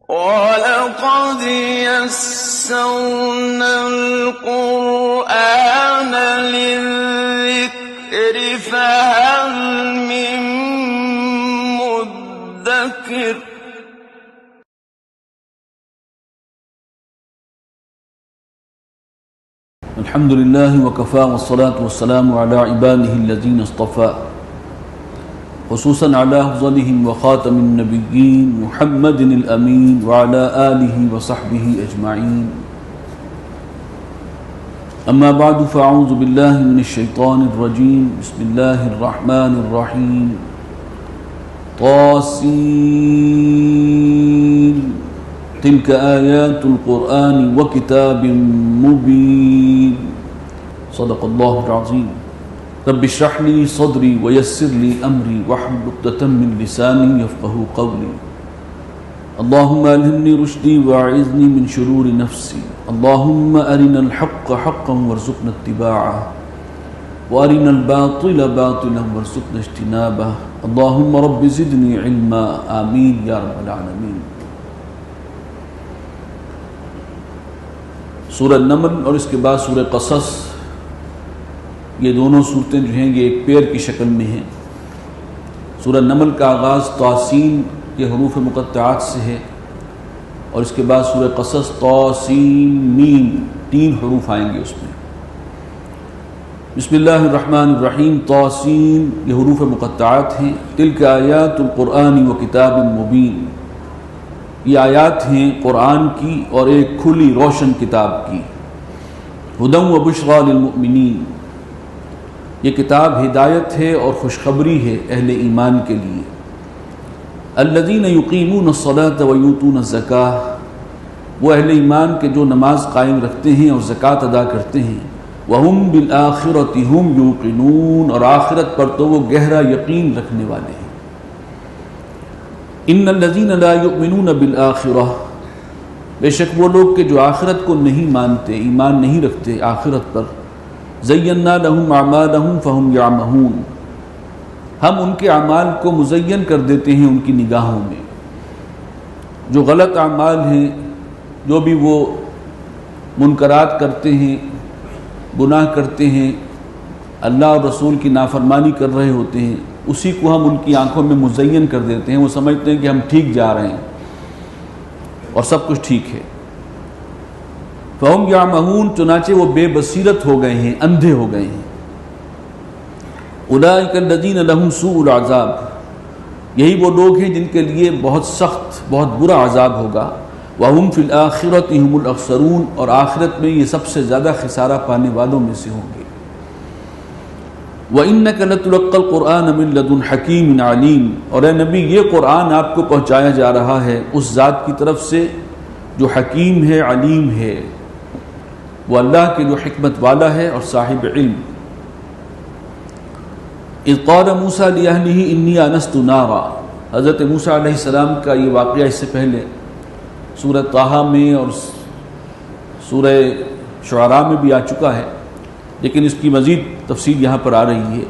وَلَقَدْ يَسَّرْنَا الْقُرْآنَ لِلذِّكْرِ فَهَلْ مِن مُّدَّكِرٍ الحمد لله وكفى والصلاة والسلام على عباده الذين اصطفى خصوصا على أفضلهم وخاتم النبيين محمد الأمين وعلى آله وصحبه أجمعين أما بعد فأعوذ بالله من الشيطان الرجيم بسم الله الرحمن الرحيم طاسين تلك آيات القرآن وكتاب مبين صدق الله العظيم رب اشرح لي صدري ويسر لي أمري واحلل عقدة من لساني يفقهوا قولي اللهم ألهمني رشدي وأعذني من شرور نفسي اللهم أرنا الحق حقا وارزقنا اتباعه وأرنا الباطل باطلا وارزقنا اجتنابه اللهم رب زدني علما آمين يا رب العالمين۔ سورہ نمل اور اس کے بعد سورہ قصص، یہ دونوں صورتیں جو ہیں یہ ایک پیر کی شکل میں ہیں۔ سورہ نمل کا آغاز طاسین کے حروف مقطعات سے ہے اور اس کے بعد سورہ قصص طاسین میم، 3 حروف آئیں گے اس میں۔ بسم اللہ الرحمن الرحیم۔ طاسین یہ حروف مقطعات ہیں۔ تلک آیات القرآن و کتاب مبین، یہ آیات ہیں قرآن کی اور ایک کھلی روشن کتاب کی۔ ہدی و بشریٰ للمؤمنین، یہ کتاب ہدایت ہے اور خوشخبری ہے اہل ایمان کے لیے۔ الذین یقیمون الصلاۃ ویؤتون الزکاۃ، وہ اہل ایمان کے جو نماز قائم رکھتے ہیں اور زکوٰۃ ادا کرتے ہیں۔ وہم بالآخرۃ ہم یوقنون، اور آخرت پر تو وہ گہرا یقین رکھنے والے ہیں۔ ان الذین لا یؤمنون بالآخرہ، بے شک وہ لوگ کہ جو آخرت کو نہیں مانتے، ایمان نہیں رکھتے آخرت پر۔ زینا لہم اعمالہم فہم یعمہون، ہم ان کے اعمال کو مزین کر دیتے ہیں ان کی نگاہوں میں۔ جو غلط اعمال ہیں، جو بھی وہ منکرات کرتے ہیں، گناہ کرتے ہیں، اللہ اور رسول کی نافرمانی کر رہے ہوتے ہیں، اسی کو ہم ان کی آنکھوں میں مزین کر دیتے ہیں۔ وہ سمجھتے ہیں کہ ہم ٹھیک جا رہے ہیں اور سب کچھ ٹھیک ہے۔ فہم یعمہون، چنانچہ وہ بے بصیرت ہو گئے ہیں، اندھے ہو گئے ہیں۔ اولئک الذین لہم سوء العذاب، یہی وہ لوگ ہیں جن کے لیے بہت سخت، بہت برا عذاب ہوگا۔ وہم فی الآخرۃ ہم الاخسرون، اور آخرت میں یہ سب سے زیادہ خسارہ پانے والوں میں سے ہوں گے۔ وَإِنَّكَ لَتُلَقَّى الْقُرْآنَ مِن لَدُنْ حَكِيمٍ عَلِيمٍ، اور اے نبی یہ قرآن آپ کو پہنچایا جا رہا ہے اس ذات کی طرف سے جو حکیم ہے، علیم ہے، وہ اللہ کے جو حکمت والا ہے اور صاحب علم۔ اذ قال موسیٰ لأہلہ انی آنست نارا، حضرت موسیٰ علیہ السلام کا یہ واقعہ اس سے پہلے سورہ طٰہٰ میں اور سورہ شعراء میں بھی آ چکا ہے، لیکن اس کی مزید تفصیل یہاں پر آ رہی ہے۔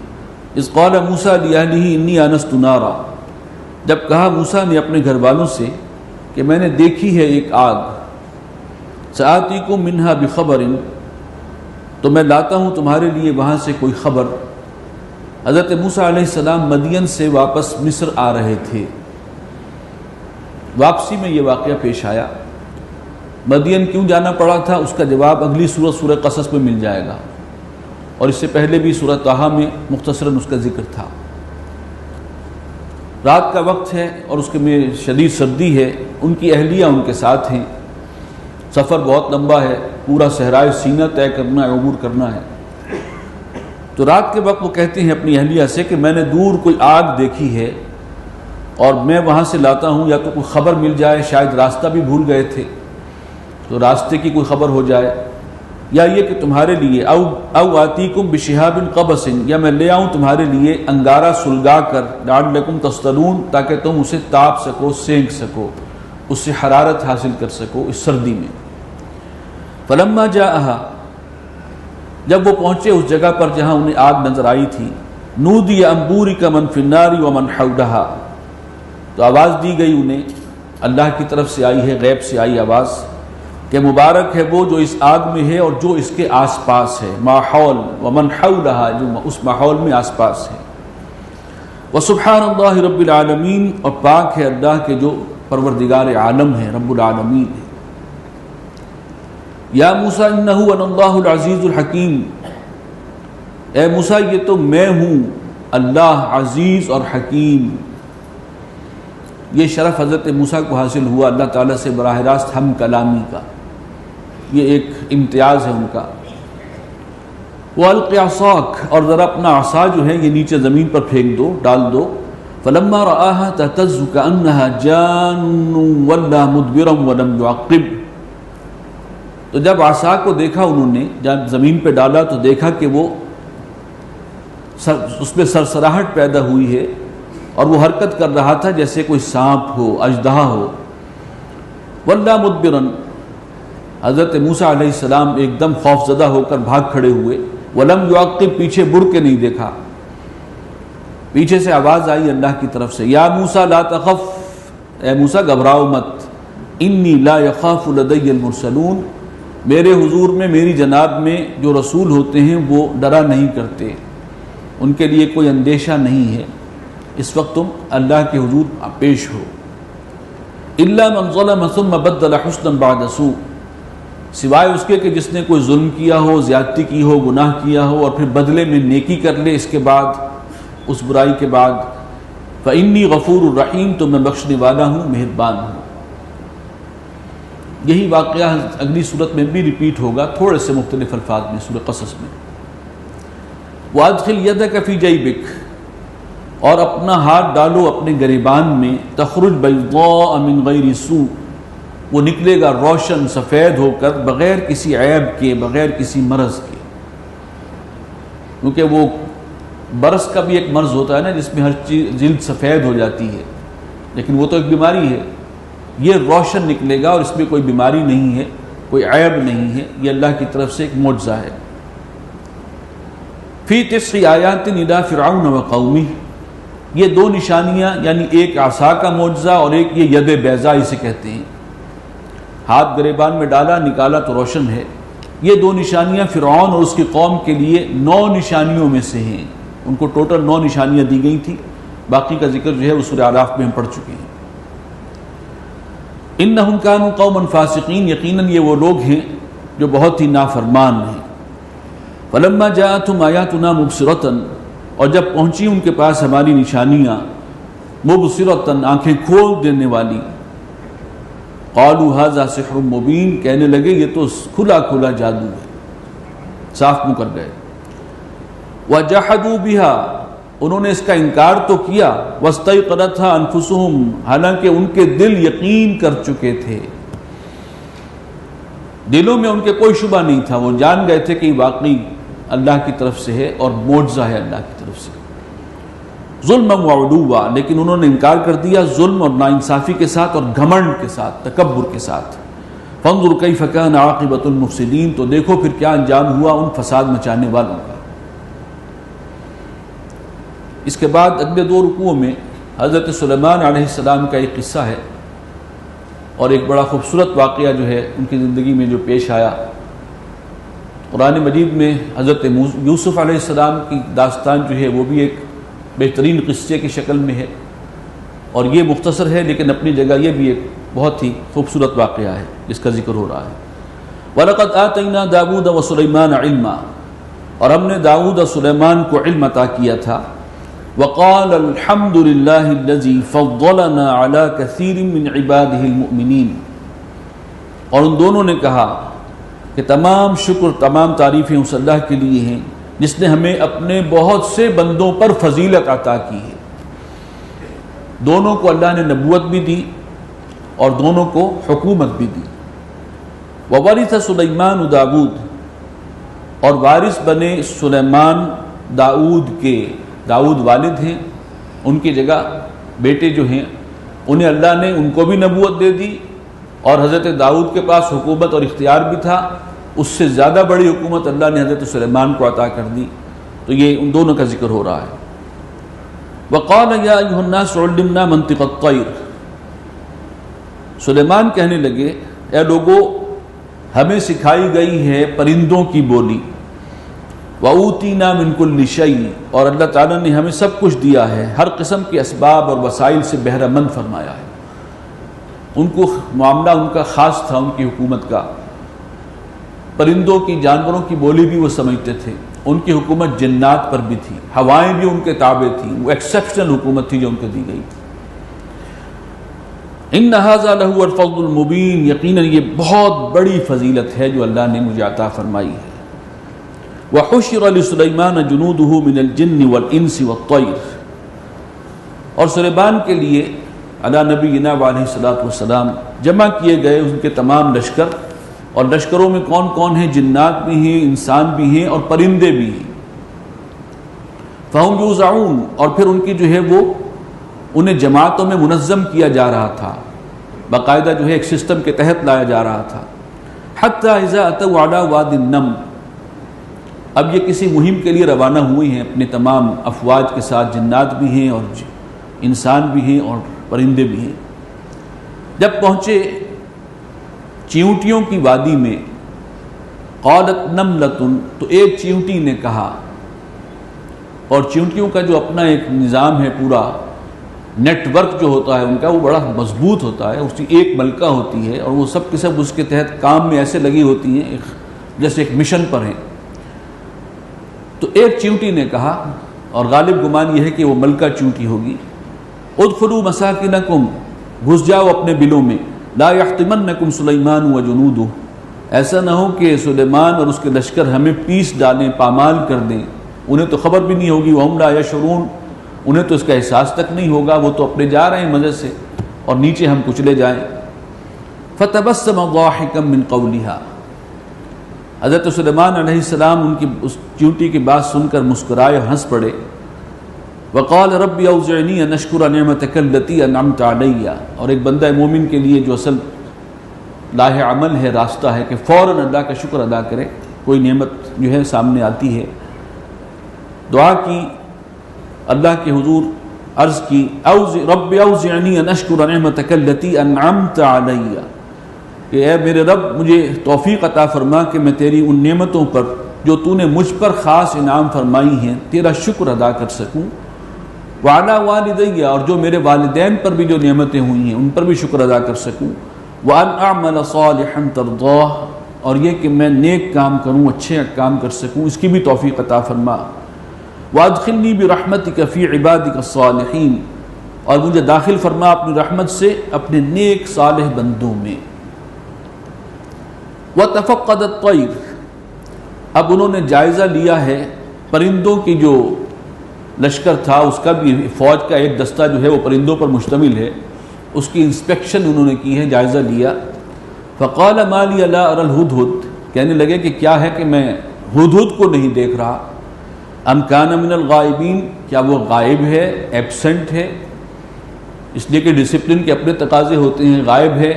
اذ قال موسیٰ لأہلہ انی آنست نارا، جب کہا موسیٰ نے اپنے گھر والوں سے کہ میں نے دیکھی ہے ایک آگ۔ سآتیکم منہا بخبر، تو میں لاتا ہوں تمہارے لیے وہاں سے کوئی خبر۔ حضرت موسیٰ علیہ السلام مدین سے واپس مصر آ رہے تھے، واپسی میں یہ واقعہ پیش آیا۔ مدین کیوں جانا پڑا تھا اس کا جواب اگلی سورہ قصص میں مل جائے گا، اور اس سے پہلے بھی سورہ طٰہٰ میں مختصراً اس کا ذکر تھا۔ رات کا وقت ہے اور اس میں شدید سردی ہے، ان کی اہلیہ ان کے ساتھ ہیں، سفر بہت لمبا ہے، پورا صحرائے سینہ طے کرنا ہے، عبور کرنا ہے۔ تو رات کے وقت وہ کہتے ہیں اپنی اہلیہ سے کہ میں نے دور کوئی آگ دیکھی ہے اور میں وہاں سے لاتا ہوں، یا تو کوئی خبر مل جائے، شاید راستہ بھی بھول گئے تھے تو راستے کی کوئی خبر ہو جائے، یا یہ کہ تمہارے لیے او آتیکم بشہاب قبس، یا میں لے آؤں تمہارے لیے انگارہ سلگا کر، لعلکم تصطلون، تاکہ تم اسے تاپ سکو، سینک سکو، اس سے حرارت حاصل کر سکو اس سردی میں۔ فلما جاءہا، جب وہ پہنچے اس جگہ پر جہاں انہیں آگ نظر آئی تھی، نودی ان بورک من فی النار ومن حولہا، تو آواز دی گئی انہیں اللہ کی طرف سے آئی ہے، غیب سے آئی آواز کہ مبارک ہے وہ جو اس آگ میں ہے اور جو اس کے آس پاس ہے، ماحول ومن حولہا، جو اس ماحول میں آس پاس ہے، وسبحان اللہ رب العالمین، اور پاک ہے اللہ کے جو پروردگار عالم ہے، رب العالمین ہے۔ یا موسیٰ انہ انا اللہ العزیز الحکیم، اے موسیٰ یہ تو میں ہوں اللہ عزیز اور حکیم۔ یہ شرف حضرت موسیٰ کو حاصل ہوا اللہ تعالیٰ سے براہ راست ہم کلامی کا، یہ ایک امتیاز ہے ان کا۔ وَأَلْقِ عَصَاكَ، اور ذرا اپنا عصا جو ہے یہ نیچے زمین پر پھینک دو، ڈال دو۔ فَلَمَّا رَآهَا تَهْتَزُّ كَأَنَّهَا جَانٌّ وَلَّىٰ مُدْبِرًا وَلَمْ يُعَقِّبْ، تو جب عصا کو دیکھا انہوں نے، جب زمین پہ ڈالا تو دیکھا کہ وہ اس میں سرسراہٹ پیدا ہوئی ہے اور وہ حرکت کر رہا تھا جیسے کوئی سانپ ہو، اژدہا ہو۔ وَلَّىٰ مُدْبِرًا، حضرت موسیٰ علیہ السلام ایک دم خوف زدہ ہو کر بھاگ کھڑے ہوئے۔ وَلَمْ يُعَقِّبْ، پیچھے مڑ کے نہیں دیکھا۔ پیچھے سے آواز آئی اللہ کی طرف سے، یا موسیٰ لا تخف، اے موسیٰ گھبراؤ مت، انی لا یخاف لدی المرسلون، میرے حضور میں، میری جناب میں جو رسول ہوتے ہیں وہ ڈرا نہیں کرتے، ان کے لیے کوئی اندیشہ نہیں ہے، اس وقت تم اللہ کے حضور پیش ہو۔ الا من ظلم ثم بدل حسنا بعد سوء، سوائے اس کے کہ جس نے کوئی ظلم کیا ہو، زیادتی کی ہو، گناہ کیا ہو اور پھر بدلے میں نیکی کر لے اس کے بعد، اس برائی کے بعد۔ فإنی غفور الرحیم، تو میں بخشنے والا ہوں، مہربان ہوں۔ یہی واقعہ اگلی صورت میں بھی ریپیٹ ہوگا، تھوڑے سے مختلف الفاظ میں، سورہ قصص میں۔ وَأَدْخِلْ يَدَكَ فِي جَيْبِكَ، اور اپنا ہاتھ ڈالو اپنے گریبان میں، تخرج بیضاء من غیر سوء، وہ نکلے گا روشن سفید ہو کر، بغیر کسی عیب کے، بغیر کسی مرض کے، کیونکہ وہ برس کا بھی ایک مرض ہوتا ہے نا جس میں ہر چیز جلد سفید ہو جاتی ہے، لیکن وہ تو ایک بیماری ہے، یہ روشن نکلے گا اور اس میں کوئی بیماری نہیں ہے، کوئی عیب نہیں ہے، یہ اللہ کی طرف سے ایک معجزہ ہے۔ فی 9 آیات الی فرعون وقومہ، یہ دو نشانیاں، یعنی ایک عصا کا معجزہ اور ایک یہ ید بیضاء اسے کہتے ہیں، ہاتھ گریبان میں ڈالا نکالا تو روشن ہے۔ یہ دو نشانیاں فرعون اور اس کی قوم کے لیے 9 نشانیوں میں سے ہیں، ان کو ٹوٹل 9 نشانیاں دی گئی تھی، باقی کا ذکر جو ہے وہ سورہ اعراف میں ہم پڑھ چکے ہیں۔ انہم کانوا قوما فاسقین، یقیناً یہ وہ لوگ ہیں جو بہت ہی نافرمان ہیں۔ فلما جاءتهم آیاتنا مبصرۃ، اور جب پہنچی ان کے پاس ہماری نشانیاں، مبصرۃ، آنکھیں کھول دینے والی، قالوا ھذا سحر مبین، کہنے لگے یہ تو کھلا کھلا جادو ہے، صاف منہ کر گئے۔ وجحدوا بها، انہوں نے اس کا انکار تو کیا، واستيقنتها انفسهم، حالانکہ ان کے دل یقین کر چکے تھے، دلوں میں ان کے کوئی شبہ نہیں تھا، وہ جان گئے تھے کہ واقعی اللہ کی طرف سے ہے اور معجزہ ہے اللہ کی طرف سے۔ ظلما وعلوا، لیکن انہوں نے انکار کر دیا ظلم اور ناانصافی کے ساتھ اور گھمنڈ کے ساتھ، تکبر کے ساتھ۔ فانظر کیف کان عاقبۃ المفسدین، تو دیکھو پھر کیا انجام ہوا ان فساد مچانے والوں کا۔ اس کے بعد اگلے 2 رکوعوں میں حضرت سلیمان علیہ السلام کا ایک قصہ ہے اور ایک بڑا خوبصورت واقعہ جو ہے ان کی زندگی میں جو پیش آیا۔ قرآن مجید میں حضرت یوسف علیہ السلام کی داستان جو ہے وہ بھی ایک بہترین قصے کی شکل میں ہے، اور یہ مختصر ہے لیکن اپنی جگہ یہ بھی ایک بہت ہی خوبصورت واقعہ ہے جس کا ذکر ہو رہا ہے۔ وَلَقَدْ آتَيْنَا دَاوُودَ وَسُلَيْمَانَ عِلْمًا، اور ہم نے داؤد اور سلیمان کو علم عطا کیا تھا۔ وَقَالَ الْحَمْدُ لِلَّهِ الَّذِي فَضَّلَنَا عَلَى كَثِيرٍ مِّنْ عِبَادِهِ الْمُؤْمِنِينَ، اور ان دونوں نے کہا کہ تمام شکر، تمام تعریفیں اس اللہ کے لیے ہیں جس نے ہمیں اپنے بہت سے بندوں پر فضیلت عطا کی ہے۔ دونوں کو اللہ نے نبوت بھی دی اور دونوں کو حکومت بھی دی۔ وَوَرِثَ سُلَيْمَانُ دَاوُود، اور وارث بنے سلیمان داؤد کے، داؤد والد ہیں، ان کی جگہ بیٹے جو ہیں انہیں اللہ نے ان کو بھی نبوت دے دی، اور حضرت داؤد کے پاس حکومت اور اختیار بھی تھا، اس سے زیادہ بڑی حکومت اللہ نے حضرت سلیمان کو عطا کر دی۔ تو یہ ان دونوں کا ذکر ہو رہا ہے۔ وَقَالَ يَا أَيُّهَا النَّاسُ عُلِّمْنَا مَنطِقَ الطَّيْرِ، سلیمان کہنے لگے اے لوگو ہمیں سکھائی گئی ہے پرندوں کی بولی، وَأُوتِينَا مِن كُلِّ شَيْءٍ، اور اللہ تعالیٰ نے ہمیں سب کچھ دیا ہے، ہر قسم کے اسباب اور وسائل سے بہرہ مند فرمایا ہے۔ ان کو معاملہ ان کا خاص تھا، ان کی حکومت کا، پرندوں کی جانوروں کی بولی بھی وہ سمجھتے تھے، ان کی حکومت جنات پر بھی تھی، ہوائیں بھی ان کے تابع تھیں، وہ ایکسیپشنل حکومت تھی جو ان کو دی گئی۔ ان ھذا لہو الفضل المبین، یقیناً یہ بہت بڑی فضیلت ہے جو اللہ نے مجھے عطا فرمائی ہے۔ وحشر لسلیمان جنودہ من الجن والانس والطیر، اور سلیمان کے لیے علی نبینا علیہ الصلوۃ والسلام جمع کیے گئے ان کے تمام لشکر، اور لشکروں میں کون کون ہیں؟ جنات بھی ہیں، انسان بھی ہیں، اور پرندے بھی ہیں۔ فہم یوزعون، اور پھر ان کی جو ہے وہ انہیں جماعتوں میں منظم کیا جا رہا تھا، باقاعدہ جو ہے ایک سسٹم کے تحت لایا جا رہا تھا۔ حتی اذا اتوا علی وادی النمل، اب یہ کسی مہم کے لیے روانہ ہوئی ہیں اپنے تمام افواج کے ساتھ، جنات بھی ہیں اور انسان بھی ہیں اور پرندے بھی ہیں۔ جب پہنچے چیونٹیوں کی وادی میں، قالت نملۃ، تو ایک چیونٹی نے کہا، اور چیونٹیوں کا جو اپنا ایک نظام ہے، پورا نیٹ ورک جو ہوتا ہے ان کا، وہ بڑا مضبوط ہوتا ہے، اس کی ایک ملکہ ہوتی ہے اور وہ سب کے سب اس کے تحت کام میں ایسے لگی ہوتی ہیں جیسے ایک مشن پر ہیں۔ تو ایک چیونٹی نے کہا، اور غالب گمان یہ ہے کہ وہ ملکہ چیونٹی ہوگی، ادخلوا مساکنکم، گھس جاؤ اپنے بلوں میں، لا یحطمنکم سلیمان وجنودہ، ایسا نہ ہو کہ سلیمان اور اس کے لشکر ہمیں پیس ڈالیں، پامال کر دیں، انہیں تو خبر بھی نہیں ہوگی، وہم لا یشعرون، انہیں تو اس کا احساس تک نہیں ہوگا، وہ تو اپنے جا رہے ہیں مزے سے، اور نیچے ہم کچلے جائیں۔ فتبسم ضاحکا من قولہا، حضرت سلیمان علیہ السلام ان کی اس چیونٹی کی بات سن کر مسکرائے اور ہنس پڑے۔ وقال رب اوزعنی ان اشکر نعمتک التی انعمت علی، اور ایک بندہ مومن کے لیے جو اصل لاہ عمل ہے، راستہ ہے کہ فوراً اللہ کا شکر ادا کرے، کوئی نعمت جو ہے سامنے آتی ہے، دعا کی، اللہ کے حضور عرض کی، رب اوزعنی ان اشکر نعمتک التی انعمت علی، کہ اے میرے رب مجھے توفیق عطا فرما کہ میں تیری ان نعمتوں پر جو تو نے مجھ پر خاص انعام فرمائی ہیں تیرا شکر ادا کر سکوں، وعلی والدی، اور جو میرے والدین پر بھی جو نعمتیں ہوئی ہیں ان پر بھی شکر ادا کر سکوں، وان اعمل صالحا ترضاہ، اور یہ کہ میں نیک کام کروں، اچھے کام کر سکوں، اس کی بھی توفیق عطا فرما، وادخلنی برحمتک فی عبادک الصالحین، اور مجھے داخل فرما اپنی رحمت سے اپنے نیک صالح بندوں میں۔ وتفقد الطیر، اب انہوں نے جائزہ لیا ہے پرندوں کی جو لشکر تھا، اس کا بھی فوج کا ایک دستہ جو ہے وہ پرندوں پر مشتمل ہے، اس کی انسپیکشن انہوں نے کی ہے، جائزہ لیا۔ فقال ما لی لا اری الہدہد، کہنے لگے کہ کیا ہے کہ میں ہدہد کو نہیں دیکھ رہا، ام کان من الغائبین، کیا وہ غائب ہے، ایبسنٹ ہے، اس لیے کہ ڈسپلن کے اپنے تقاضے ہوتے ہیں، غائب ہے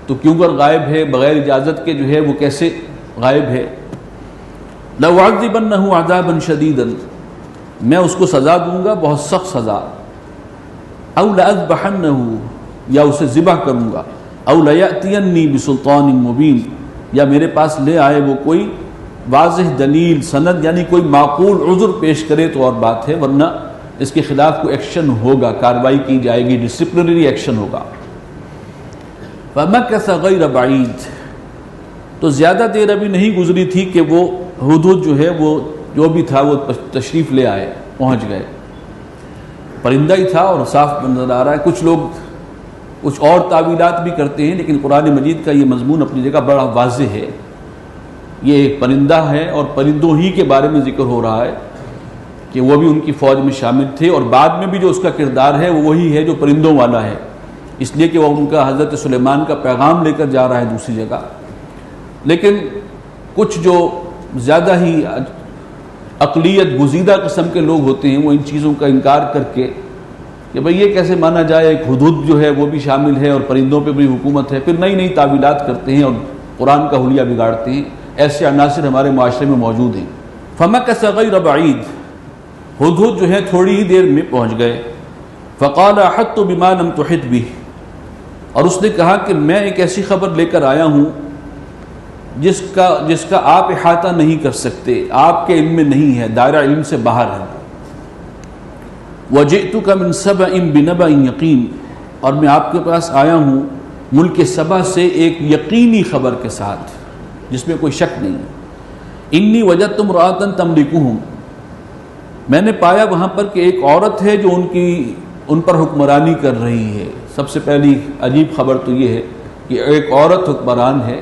تو کیوں کر غائب ہے، بغیر اجازت کے جو ہے وہ کیسے غائب ہے۔ لَأُعَذِّبَنَّهُ عَذَابًا شَدِيدًا، میں اس کو سزا دوں گا، بہت سخت سزا، اَوْ لَأَذْبَحَنَّهُ، یا اسے ذبح کروں گا، اَوْ لَيَأْتِيَنِّي بِسُلْطَانٍ مُبِينٍ، یا میرے پاس لے آئے وہ کوئی واضح دلیل، سند، یعنی کوئی معقول عذر پیش کرے تو اور بات ہے، ورنہ اس کے خلاف کوئی ایکشن ہوگا، کارروائی کی جائے گی، ڈسپلنری ایکشن ہوگا۔ فَمَكَثَ غَيْرَ بَعِيدٍ، تو زیادہ دیر ابھی نہیں گزری تھی کہ وہ ہدہد جو ہے وہ جو بھی تھا وہ تشریف لے آئے، پہنچ گئے، پرندہ ہی تھا اور صاف نظر آ رہا ہے۔ کچھ لوگ کچھ اور تعویلات بھی کرتے ہیں، لیکن قرآن مجید کا یہ مضمون اپنی جگہ بڑا واضح ہے، یہ ایک پرندہ ہے اور پرندوں ہی کے بارے میں ذکر ہو رہا ہے کہ وہ بھی ان کی فوج میں شامل تھے، اور بعد میں بھی جو اس کا کردار ہے وہ وہی ہے جو پرندوں والا ہے، اس لیے کہ وہ ان کا حضرت سلیمان کا پیغام لے کر جا رہا ہے دوسری جگہ۔ لیکن کچھ جو زیادہ ہی اقلیت گزیدہ قسم کے لوگ ہوتے ہیں وہ ان چیزوں کا انکار کر کے کہ بھئی یہ کیسے مانا جائے، ایک ہدہد جو ہے وہ بھی شامل ہے اور پرندوں پہ بھی حکومت ہے، پھر نئی نئی تعویلات کرتے ہیں اور قرآن کا حلیہ بگاڑتے ہیں۔ ایسے عناصر ہمارے معاشرے میں موجود ہیں۔ فَمَكَثَ غَيْرَ بَعِيدٍ، ہدہد جو ہے تھوڑی ہی دیر میں پہنچ گئے۔ فَقَالَ أَحَطتُ بِمَا لَمْ تُحِطْ بِهِ، اور اس نے کہا کہ میں ایک ایسی خبر لے کر آیا ہوں جس کا آپ احاطہ نہیں کر سکتے، آپ کے علم میں نہیں ہے، دائرہ علم سے باہر ہے۔ وَجِئْتُكَ مِنْ سَبَإٍ بِنَبَإٍ یقین، اور میں آپ کے پاس آیا ہوں ملک سبا سے ایک یقینی خبر کے ساتھ جس میں کوئی شک نہیں ہے۔ انی وجدت امرأۃ تملکہم، میں نے پایا وہاں پر کہ ایک عورت ہے جو ان پر حکمرانی کر رہی ہے۔ سب سے پہلی عجیب خبر تو یہ ہے کہ ایک عورت حکمران ہے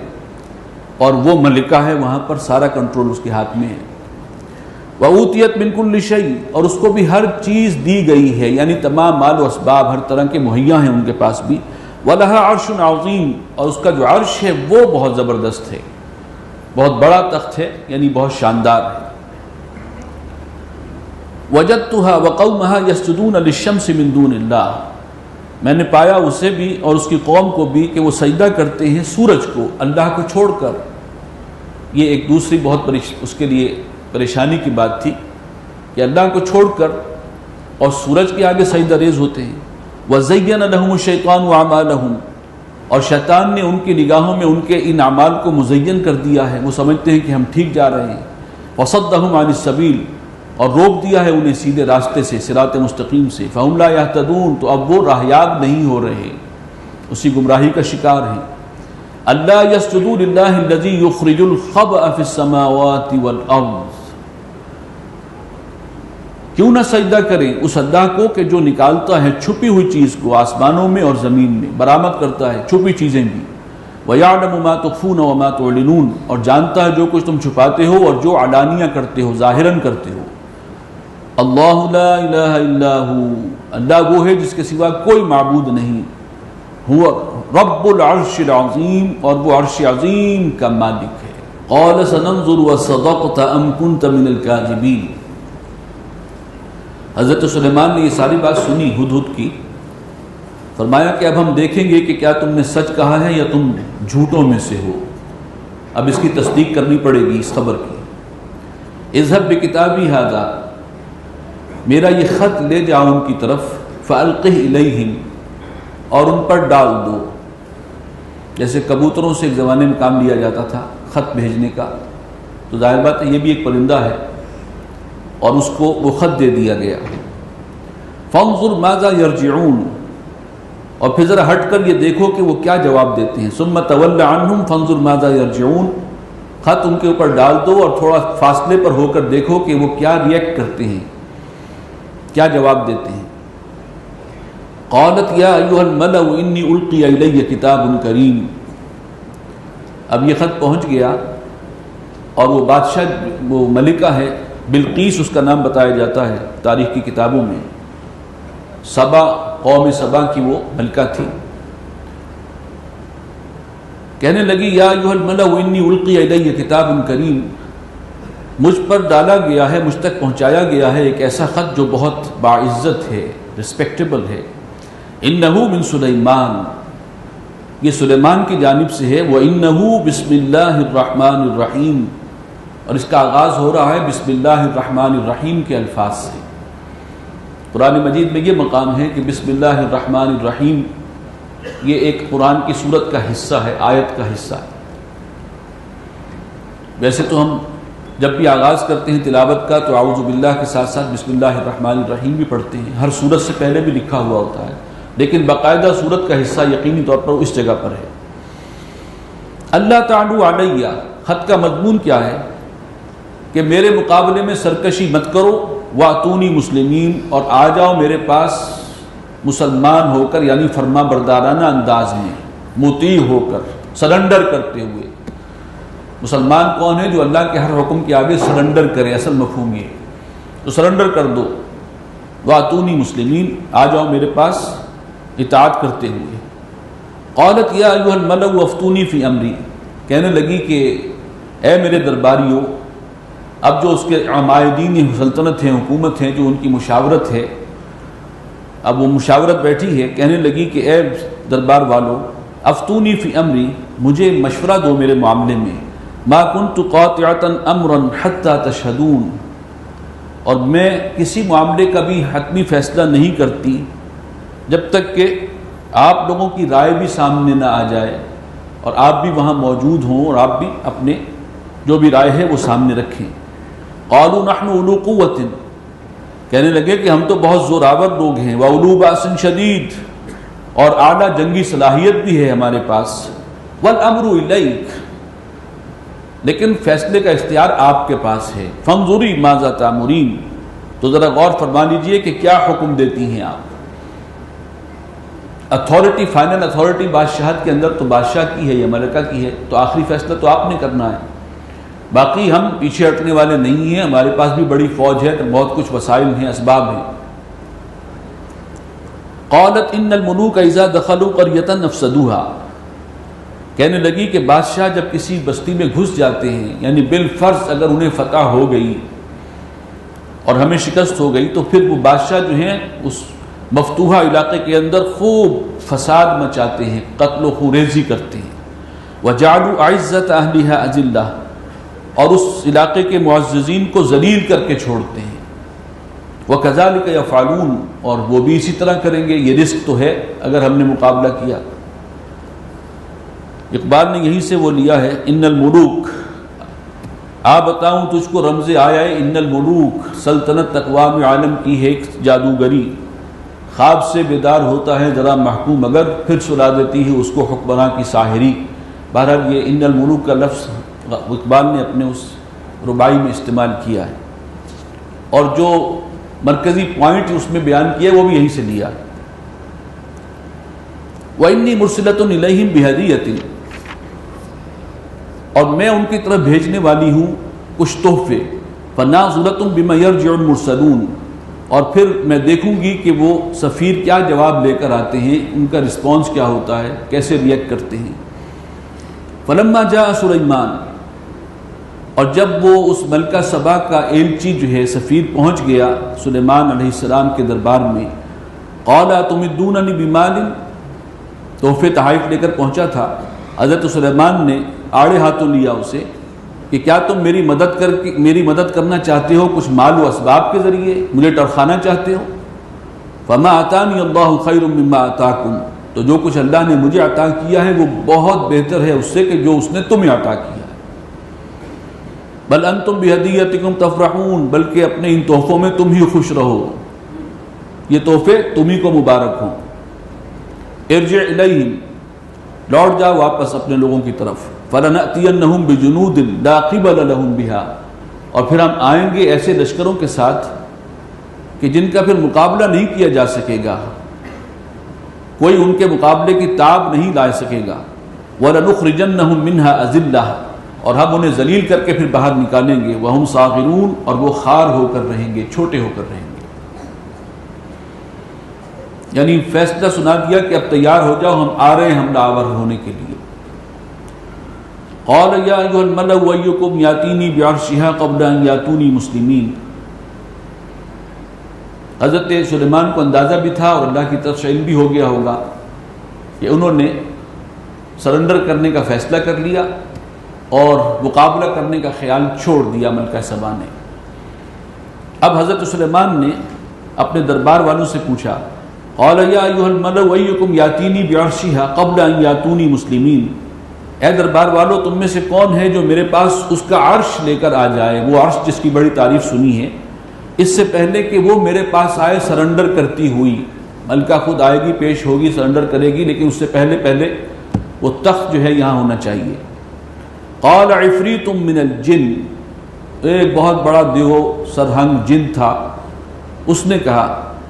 اور وہ ملکہ ہے، وہاں پر سارا کنٹرول اس کے ہاتھ میں ہے۔ وَأُوتِيَتْ مِنْ كُلِّ شَيْءٍ، اور اس کو بھی ہر چیز دی گئی ہے، یعنی تمام مال و اسباب ہر طرح کے مہیا ہیں ان کے پاس بھی۔ وَلَهَا عَرْشٌ عَظِيمٌ، اور اس کا جو عرش ہے وہ بہت زبردست ہے، بہت بڑا تخت ہے، یعنی بہت شاندار ہے۔ وَجَدْتُهَا وَقَوْمَهَا يَسْجُدُونَ لِلشَّمْسِ مِن دُونِ اللَّهِ، میں نے پایا اسے بھی اور اس کی قوم کو بھی کہ وہ سجدہ کرتے ہیں سورج کو اللہ کو چھوڑ کر۔ یہ ایک دوسری بہت اس کے لیے پریشانی کی بات تھی کہ اللہ کو چھوڑ کر اور سورج کے آگے سجدہ ریز ہوتے ہیں۔ وَزَيَّنَ لَهُمُ الشَّيْطَانُ أَعْمَالَهُمْ، اور شیطان نے ان کی نگاہوں میں ان کے ان اعمال کو مزین کر دیا ہے، وہ سمجھتے ہیں کہ ہم ٹھیک جا رہے ہیں۔ وَصَدَّهُمْ عَنِ السَّبِيلِ، اور روک دیا ہے انہیں سیدھے راستے سے، صراط مستقیم سے۔ فَهُمْ لَا يَهْتَدُونَ، تو اب وہ راہیاب نہیں ہو رہے، اسی گمراہی کا شکار ہیں۔ أَلَّا يَسْجُدُوا لِلَّهِ الَّذِي يُخْرِجُ الْخَبْءَ فِي السَّمَاوَاتِ وَالْأَرْضِ، کیوں نہ سجدہ کریں اس اللہ کو کہ جو نکالتا ہے چھپی ہوئی چیز کو آسمانوں میں اور زمین میں، برآمد کرتا ہے چھپی چیزیں بھی۔ وَيَعْلَمُ مَا تُخْفُونَ وَمَا تُعْلِنُونَ، اور جانتا ہے جو کچھ تم چھپاتے ہو اور جو علانیہ کرتے ہو، ظاہراً کرتے ہو۔ اللہ لا الہ الا ہو، اللہ وہ ہے جس کے سوا کوئی معبود نہیں۔ ہوا رب العرش العظیم، اور وہ عرش عظیم کا مالک ہے۔ قال سننظر وصدقت ام كنت من الكاذبین، حضرت سلیمان نے یہ ساری بات سنی ہدہد کی، فرمایا کہ اب ہم دیکھیں گے کہ کیا تم نے سچ کہا ہے یا تم جھوٹوں میں سے ہو، اب اس کی تصدیق کرنی پڑے گی اس خبر کی۔ اذهب بکتابی ھذا، میرا یہ خط لے جاؤ ان کی طرف، فَأَلْقِهْ إِلَيْهِمْ، اور ان پر ڈال دو۔ جیسے کبوتروں سے ایک زمانے میں کام لیا جاتا تھا خط بھیجنے کا، تو ظاہر بات ہے یہ بھی ایک پرندہ ہے، اور اس کو وہ خط دے دیا گیا۔ فَانظُرْ مَاذَا يَرْجِعُونَ، اور پھر ذرا ہٹ کر یہ دیکھو کہ وہ کیا جواب دیتے ہیں۔ ثُمَّ تَوَلَّ عَنْهُمْ فَانظُرْ مَاذَا يَرْجِعُونَ، خط ان کے اوپر ڈال دو اور تھوڑا فاصلے پر ہو کر دیکھو کہ وہ کیا ریئیکٹ کرتے ہیں، کیا جواب دیتے ہیں۔ قالت یا ایھا الملأ انی القی الی کتاب کریم، اب یہ خط پہنچ گیا اور وہ بادشاہ، وہ ملکہ ہے بلقیس اس کا نام بتایا جاتا ہے تاریخ کی کتابوں میں، سبا، قوم سبا کی وہ ملکہ تھی۔ کہنے لگی یا ایھا الملأ انی القی الی کتاب کریم، مجھ پر ڈالا گیا ہے، مجھ تک پہنچایا گیا ہے ایک ایسا خط جو بہت باعزت ہے، رسپیکٹیبل ہے۔ انہو من سلیمان، یہ سلیمان کی جانب سے ہے۔ وَإِنَّهُ بسم اللہ الرحمن الرحیم، اور اس کا آغاز ہو رہا ہے بسم اللہ الرحمن الرحیم کے الفاظ سے۔ قرآن مجید میں یہ مقام ہے کہ بسم اللہ الرحمن الرحیم یہ ایک قرآن کی سورت کا حصہ ہے، آیت کا حصہ ہے۔ ویسے تو ہم جب بھی آغاز کرتے ہیں تلاوت کا تو اعوذ باللہ کے ساتھ ساتھ بسم اللہ الرحمن الرحیم بھی پڑھتے ہیں، ہر سورت سے پہلے بھی لکھا ہوا ہوتا ہے، لیکن باقاعدہ سورت کا حصہ یقینی طور پر اس جگہ پر ہے۔ اللہ تعالی علیہ، خط کا مضمون کیا ہے کہ میرے مقابلے میں سرکشی مت کرو، واتونی مسلمین، اور آ جاؤ میرے پاس مسلمان ہو کر، یعنی فرما بردارانہ انداز میں، مطیع ہو کر، سرنڈر کرتے ہوئے۔ مسلمان کون ہے؟ جو اللہ کے ہر حکم کے آگے سرنڈر کرے، اصل مفہوم یہ تو سرنڈر کر دو۔ واتونی مسلمین، آ جاؤ میرے پاس اطاعت کرتے ہوئے۔ قالت یا ایھا الملأ افتونی فی امری، کہنے لگی کہ اے میرے درباریوں، اب جو اس کے عمائدین سلطنت ہیں، حکومت ہیں، جو ان کی مشاورت ہے، اب وہ مشاورت بیٹھی ہے، کہنے لگی کہ اے دربار والو، افتونی فی امری، مجھے مشورہ دو میرے معاملے میں۔ ما کنت قاطعۃ امرا حتی تشہدون، اور میں کسی معاملے کا بھی حتمی فیصلہ نہیں کرتی جب تک کہ آپ لوگوں کی رائے بھی سامنے نہ آ جائے اور آپ بھی وہاں موجود ہوں اور آپ بھی اپنے جو بھی رائے ہے وہ سامنے رکھیں۔ قالوا نحن اولو قوۃ، کہنے لگے کہ ہم تو بہت زوراور لوگ ہیں، واولو باس شدید، اور اعلیٰ جنگی صلاحیت بھی ہے ہمارے پاس، والامر الیک، لیکن فیصلے کا اختیار آپ کے پاس ہے، فانظری ماذا تأمرین، تو ذرا غور فرما لیجئے کہ کیا حکم دیتی ہیں آپ۔ اتھارٹی، فائنل اتھارٹی بادشاہت کے اندر تو بادشاہ کی ہے یا ملکہ کی ہے، تو آخری فیصلہ تو آپ نے کرنا ہے، باقی ہم پیچھے ہٹنے والے نہیں ہیں، ہمارے پاس بھی بڑی فوج ہے، بہت کچھ وسائل ہیں، اسباب ہیں۔ قالت ان الملوک اذا دخلوا قریۃ افسدوها، کہنے لگی کہ بادشاہ جب کسی بستی میں گھس جاتے ہیں، یعنی بالفرض اگر انہیں فتح ہو گئی اور ہمیں شکست ہو گئی، تو پھر وہ بادشاہ جو ہیں اس مفتوحہ علاقے کے اندر خوب فساد مچاتے ہیں، قتل و خوریزی کرتے ہیں، وجعلوا اعزۃ اہلها اذلہ، اور اس علاقے کے معززین کو ذلیل کر کے چھوڑتے ہیں، وَكَذَلِكَ يَفْعَلُونَ، اور وہ بھی اسی طرح کریں گے، یہ رزق تو ہے اگر ہم نے مقابلہ کیا۔ اقبال نے یہیں سے وہ لیا ہے، ان الملوک، بتاؤں تجھ کو رمز آیا ہے، ان الملوک، سلطنت اقوام عالم کی ہے ایک جادوگری، خواب سے بیدار ہوتا ہے ذرا محکوم مگر پھر سلا دیتی ہے اس کو حکمراں کی ساحری۔ بہرحال یہ ان الملوک کا لفظ اقبال نے اپنے اس رباعی میں استعمال کیا ہے، اور جو مرکزی پوائنٹ اس میں بیان کیا وہ بھی یہیں سے لیا۔ وَإِنِّي مُرْسِلَةٌ إِلَيْهِمْ بِهَدِيَّةٍ، اور میں ان کی طرف بھیجنے والی ہوں کچھ تحفے، فَنَاظِرَةٌ بِمَا يَرْجِعُ الْمُرْسَلُونَ، اور پھر میں دیکھوں گی کہ وہ سفیر کیا جواب لے کر آتے ہیں، ان کا رسپانس کیا ہوتا ہے، کیسے ریئیکٹ کرتے ہیں۔ فَلَمَّا جَاءَ سُلَيْمَانَ، اور جب وہ اس ملکہ سبا کا ایلچی جو ہے سفیر پہنچ گیا سلیمان علیہ السلام کے دربار میں، قَالَ أَتُمِدُّونَنِي بِمَالٍ، تحفے تحائف لے کر پہنچا تھا، حضرت سلیمان نے آڑے ہاتھوں لیا اسے کہ کیا تم میری مدد کرنا چاہتے ہو کچھ مال و اسباب کے ذریعے، مجھے ٹرخانا چاہتے ہو؟ فَمَا آتَانِيَ اللَّهُ خَيْرٌ مِّمَّا آتَاكُمْ، تو جو کچھ اللہ نے مجھے عطا کیا ہے وہ بہت بہتر ہے اس سے کہ جو اس نے تمہیں عطا کیا ہے۔ بل انتم بہدیتکم تفرحون، بلکہ اپنے ان تحفوں میں تم ہی خوش رہو، یہ تحفے تم ہی کو مبارک ہوں۔ ارجع الیہم، لوٹ جاؤ واپس اپنے لوگوں کی طرف، فلنأتینہم بجنود لا قبل لہم بہا، اور پھر ہم آئیں گے ایسے لشکروں کے ساتھ کہ جن کا پھر مقابلہ نہیں کیا جا سکے گا، کوئی ان کے مقابلے کی تاب نہیں لا سکے گا۔ وَلَنُخْرِجَنَّهُم مِّنْهَا أَذِلَّةً، اور ہم انہیں ذلیل کر کے پھر باہر نکالیں گے، وَهُمْ صَاغِرُونَ، اور وہ خوار ہو کر رہیں گے، چھوٹے ہو کر رہیں گے۔ یعنی فیصلہ سنا دیا کہ اب تیار ہو جاؤ، ہم آ رہے ہیں حملہ آور ہونے کے لیے۔ قَالَ يَا أَيُّهَا الْمَلَأُ أَيُّكُمْ يَأْتِينِي بِعَرْشِهَا قَبْلَ أَن يَأْتُونِي مُسْلِمِينَ، حضرت سلیمان کو اندازہ بھی تھا اور اللہ کی طرف سے علم بھی ہو گیا ہوگا کہ انہوں نے سرنڈر کرنے کا فیصلہ کر لیا اور مقابلہ کرنے کا خیال چھوڑ دیا ملکہ سبا نے۔ اب حضرت سلیمان نے اپنے دربار والوں سے پوچھا، قال یا ایھا الملأ ایکم یاتینی بعرشها قبل ان یاتونی مسلمین، اے دربار والو تم میں سے کون ہے جو میرے پاس اس کا عرش لے کر آ جائے، وہ عرش جس کی بڑی تعریف سنی ہے، اس سے پہلے کہ وہ میرے پاس آئے سرنڈر کرتی ہوئی۔ ملکہ خود آئے گی، پیش ہوگی، سرنڈر کرے گی، لیکن اس سے پہلے وہ تخت جو ہے یہاں ہونا چاہیے۔ قال عفریت من الجن، ایک بہت بڑا دیو سرہنگ جن تھا، اس نے کہا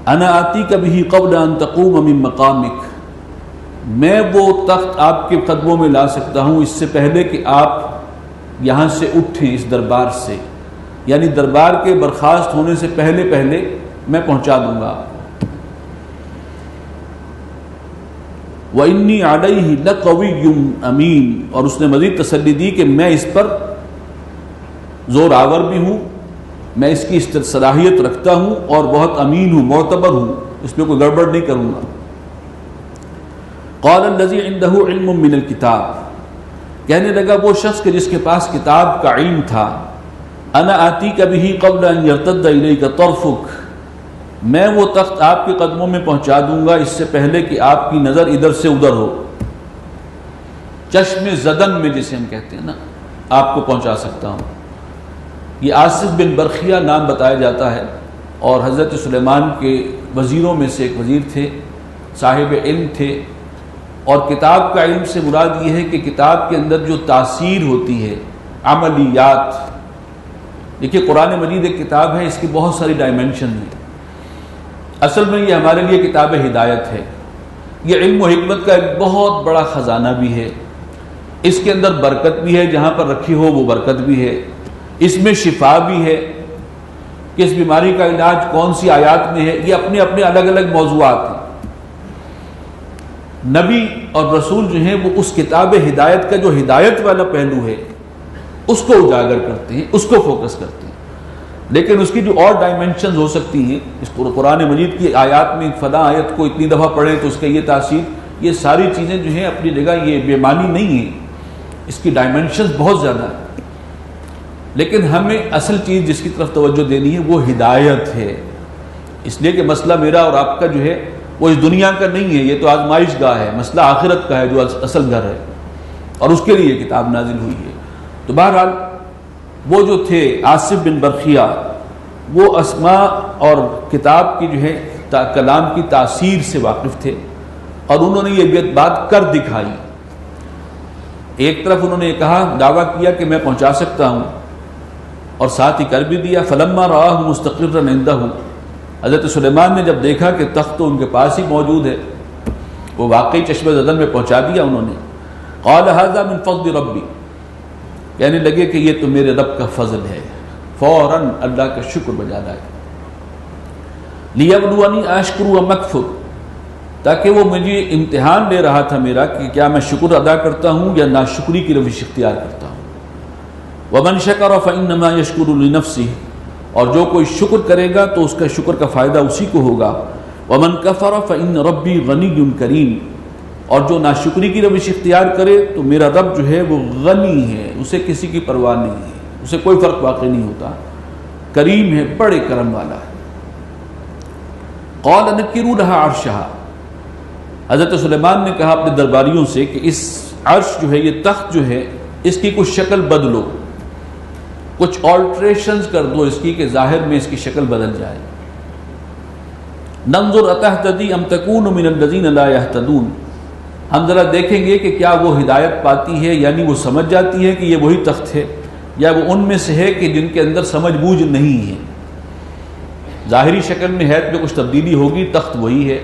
انا آتیک بہ قبل ان تقوم من مقامک، میں وہ تخت آپ کے قدموں میں لا سکتا ہوں اس سے پہلے کہ آپ یہاں سے اٹھیں اس دربار سے، یعنی دربار کے برخاست ہونے سے پہلے میں پہنچا دوں گا۔ وَإِنِّي عَلَيْهِ لَقَوِيٌّ أَمِينٌ، اور اس نے مزید تسلی دی کہ میں اس پر زور آور بھی ہوں، میں اس کی صلاحیت رکھتا ہوں اور بہت امین ہوں، معتبر ہوں، اس میں کوئی گڑبڑ نہیں کروں گا۔ قال الذي عنده علم من الكتاب، کہنے لگا وہ شخص کہ جس کے پاس کتاب کا علم تھا، انا آتیک بہ قبل ان یرتد الیک طرفک، میں وہ تخت آپ کے قدموں میں پہنچا دوں گا اس سے پہلے کہ آپ کی نظر ادھر سے ادھر ہو. چشم زدن میں جسے ہم کہتے ہیں نا، آپ کو پہنچا سکتا ہوں. یہ آصف بن برخیہ نام بتایا جاتا ہے، اور حضرت سلیمان کے وزیروں میں سے ایک وزیر تھے، صاحب علم تھے. اور کتاب کا علم سے مراد یہ ہے کہ کتاب کے اندر جو تاثیر ہوتی ہے، عملیات. دیکھیے قرآن مجید ایک کتاب ہے، اس کی بہت ساری ڈائمنشن ہیں. اصل میں یہ ہمارے لیے کتاب ہدایت ہے. یہ علم و حکمت کا ایک بہت بڑا خزانہ بھی ہے. اس کے اندر برکت بھی ہے، جہاں پر رکھی ہو وہ برکت بھی ہے. اس میں شفا بھی ہے کہ اس بیماری کا علاج کون سی آیات میں ہے. یہ اپنے اپنے الگ الگ موضوعات ہیں. نبی اور رسول جو ہیں وہ اس کتاب ہدایت کا جو ہدایت والا پہلو ہے اس کو اجاگر کرتے ہیں، اس کو فوکس کرتے ہیں. لیکن اس کی جو اور ڈائمنشنز ہو سکتی ہیں، اس قرآن مجید کی آیات میں فلاں آیت کو اتنی دفعہ پڑھیں تو اس کا یہ تاثیر، یہ ساری چیزیں جو ہیں اپنی جگہ یہ بے معنی نہیں ہیں. اس کی ڈائمنشنز بہت زیادہ ہیں. لیکن ہمیں اصل چیز جس کی طرف توجہ دینی ہے وہ ہدایت ہے. اس لیے کہ مسئلہ میرا اور آپ کا جو ہے وہ اس دنیا کا نہیں ہے، یہ تو آزمائش گاہ ہے. مسئلہ آخرت کا ہے جو اصل گھر ہے، اور اس کے لیے یہ کتاب نازل ہوئی ہے. تو بہرحال وہ جو تھے آصف بن برخیہ، وہ اسماء اور کتاب کی جو ہے کلام کی تاثیر سے واقف تھے، اور انہوں نے یہ بات کر دکھائی. ایک طرف انہوں نے یہ کہا، دعویٰ کیا کہ میں پہنچا سکتا ہوں، اور ساتھ ہی کر بھی دیا. فلما رآہ مستقرا عندہ، حضرت سلیمان نے جب دیکھا کہ تخت تو ان کے پاس ہی موجود ہے، وہ واقعی چشم زدن میں پہنچا دیا انہوں نے. قال ھذا من فضل ربی، کہنے لگے کہ یہ تو میرے رب کا فضل ہے. فوراً اللہ کا شکر بجا لائے. لیبلونی اشکر ام اکفر، تاکہ وہ مجھے امتحان لے رہا تھا میرا کہ کیا میں شکر ادا کرتا ہوں یا ناشکری کی روش اختیار کرتا ہوں. ومن شکر فانما یشکر لنفسہ، اور جو کوئی شکر کرے گا تو اس کا شکر کا فائدہ اسی کو ہوگا. ومن کفر فان ربی غنی کریم، اور جو ناشکری کی روش اختیار کرے تو میرا رب جو ہے وہ غنی ہے، اسے کسی کی پرواہ نہیں ہے، اسے کوئی فرق واقع نہیں ہوتا. کریم ہے، بڑے کرم والا ہے. قال نکروا لها عرشها، حضرت سلیمان نے کہا اپنے درباریوں سے کہ اس عرش جو ہے، یہ تخت جو ہے، اس کی کچھ شکل بدلو، کچھ آلٹریشنز کر دو اس کی، کہ ظاہر میں اس کی شکل بدل جائے. ننظر اتہتدی ام تکون من الذین لا یہتدون، ہم ذرا دیکھیں گے کہ کیا وہ ہدایت پاتی ہے، یعنی وہ سمجھ جاتی ہے کہ یہ وہی تخت ہے، یا وہ ان میں سے ہے کہ جن کے اندر سمجھ بوجھ نہیں ہے. ظاہری شکل میں ہے تو کچھ تبدیلی ہوگی، تخت وہی ہے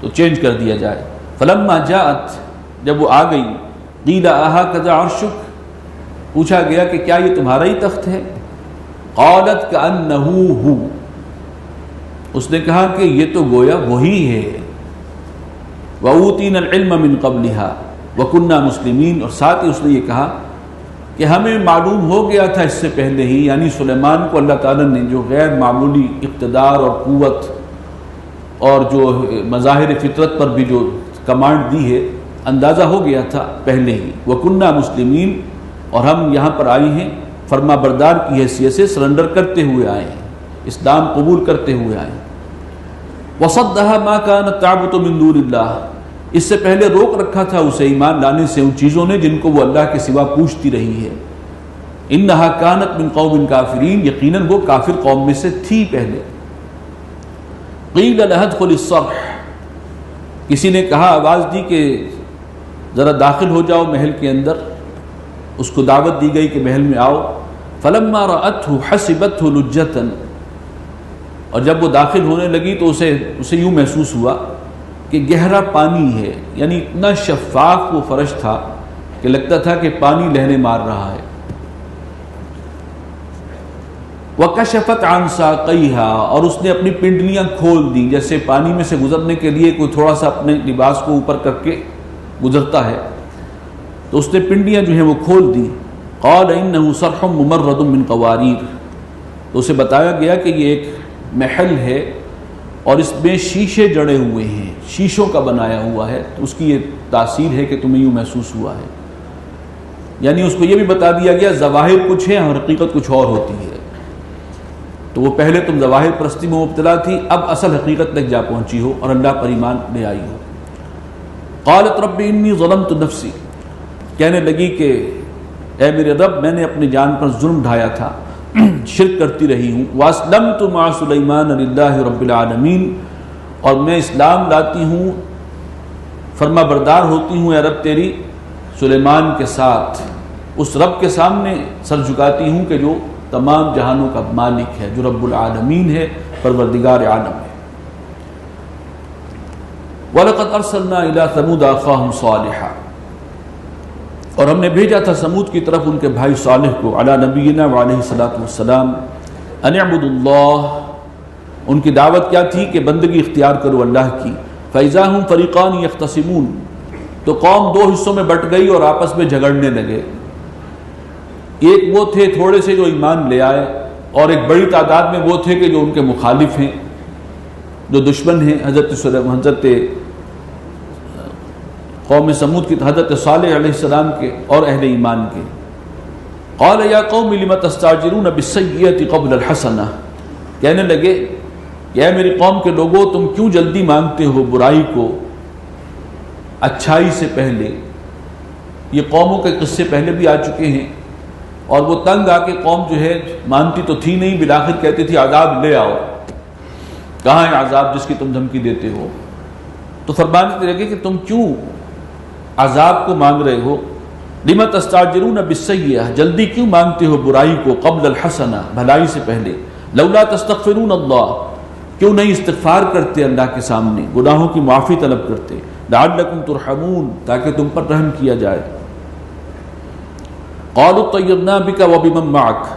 تو چینج کر دیا جائے. فلما جاءت، جب وہ آ گئی، قیل اھکذا عرشک، پوچھا گیا کہ کیا یہ تمہارا ہی تخت ہے. قالت کأنہ ہو، اس نے کہا کہ یہ تو گویا وہی ہے. وَأُوتِينَا الْعِلْمَ مِنْ قَبْلِهَا وَكُنَّا مُسْلِمِينَ، اور ساتھ ہی اس نے یہ کہا کہ ہمیں معلوم ہو گیا تھا اس سے پہلے ہی، یعنی سلیمان کو اللہ تعالیٰ نے جو غیر معمولی اقتدار اور قوت اور جو مظاہر فطرت پر بھی جو کمانڈ دی ہے، اندازہ ہو گیا تھا پہلے ہی. وَكُنَّا مُسْلِمِينَ، اور ہم یہاں پر آئے ہیں فرما بردار کی حیثیت سے، سرنڈر کرتے ہوئے آئے ہیں، اسلام قبول کرتے ہوئے آئے ہیں. وَصَدَّهَا مَا كَانَتْ تَعْبُدُ مِن دُونِ اللَّهِ، اس سے پہلے روک رکھا تھا اسے ایمان لانے سے ان چیزوں نے جن کو وہ اللہ کے سوا پوچھتی رہی ہے. إِنَّهَا كَانَتْ مِن قَوْمٍ كَافِرِينَ، یقیناً وہ کافر قوم میں سے تھی پہلے. قِيلَ لَهَا ادْخُلِ الصَّرْحَ، کسی نے کہا، آواز دی کہ ذرا داخل ہو جاؤ محل کے اندر. اس کو دعوت دی گئی کہ محل میں آؤ. فلما رأته حسبته لجة، اور جب وہ داخل ہونے لگی تو اسے یوں محسوس ہوا کہ گہرا پانی ہے، یعنی اتنا شفاف وہ فرش تھا کہ لگتا تھا کہ پانی لہریں مار رہا ہے. وَكَشَفَتْ عَنْ سَاقَيْهَا، اور اس نے اپنی پنڈلیاں کھول دیں، جیسے پانی میں سے گزرنے کے لیے کوئی تھوڑا سا اپنے لباس کو اوپر کر کے گزرتا ہے، تو اس نے پنڈلیاں جو ہیں وہ کھول دی. قال انه صرح ممرد من قواریر، تو اسے بتایا گیا کہ یہ ایک محل ہے اور اس میں شیشے جڑے ہوئے ہیں، شیشوں کا بنایا ہوا ہے. تو اس کی یہ تاثیر ہے کہ تمہیں یوں محسوس ہوا ہے، یعنی اس کو یہ بھی بتا دیا گیا ظواہر کچھ ہے اور حقیقت کچھ اور ہوتی ہے. تو وہ پہلے تم ظواہر پرستی میں مبتلا تھی، اب اصل حقیقت تک جا پہنچی ہو اور اللہ پر ایمان لے آئی ہو۔ قالت رب انی ظلمت نفسی، کہنے لگی کہ اے میرے رب میں نے اپنی جان پر ظلم ڈھایا تھا، شرک کرتی رہی ہوں۔ واسلمت مع سلیمان للہ رب العالمین، اور میں اسلام لاتی ہوں، فرما بردار ہوتی ہوں اے رب تیری سلیمان کے ساتھ، اس رب کے سامنے سر جھکاتی ہوں کہ جو تمام جہانوں کا مالک ہے، جو رب العالمین ہے، پروردگار عالم ہے۔ وَلَقَدْ أَرْسَلْنَا إِلَىٰ ثَمُودَ أَخَاهُمْ صَالِحًا، اور ہم نے بھیجا تھا سمود کی طرف ان کے بھائی صالح کو، علی نبینا وعلیہ الصلاۃ والسلام، ان اعبدوا اللہ، ان کی دعوت کیا تھی کہ بندگی اختیار کرو اللہ کی۔ فَإِذَا هُمْ فَرِيقَانِ يَخْتَصِمُونَ، تو قوم دو حصوں میں بٹ گئی اور آپس میں جھگڑنے لگے۔ ایک وہ تھے تھوڑے سے جو ایمان لے آئے، اور ایک بڑی تعداد میں وہ تھے کہ جو ان کے مخالف ہیں، جو دشمن ہیں حضرت قوم سمود کی، حضرت صالح علیہ السلام کے اور اہل ایمان کے۔ قال یا قوم لم تستعجلون بالسیئۃ قبل الحسنہ، کہنے لگے کہ اے میری قوم کے لوگوں تم کیوں جلدی مانگتے ہو برائی کو اچھائی سے پہلے۔ یہ قوموں کے قصے پہلے بھی آ چکے ہیں، اور وہ تنگ آ کے قوم جو ہے مانتی تو تھی نہیں، بالآخر کہتی تھی عذاب لے آؤ، کہاں ہے عذاب جس کی تم دھمکی دیتے ہو؟ تو فرمانے لگے کہ تم کیوں عذاب کو مانگ رہے ہو؟ لم تستعجلون بالسیئہ، جلدی کیوں مانگتے ہو برائی کو، قبل الحسنہ، بھلائی سے پہلے۔ لولا تستغفرون اللہ، کیوں نہیں استغفار کرتے اللہ کے سامنے، گناہوں کی معافی طلب کرتے۔ لعلکم ترحمون، تاکہ تم پر رحم کیا جائے۔ قالوا طیرنا بک وبمن معک،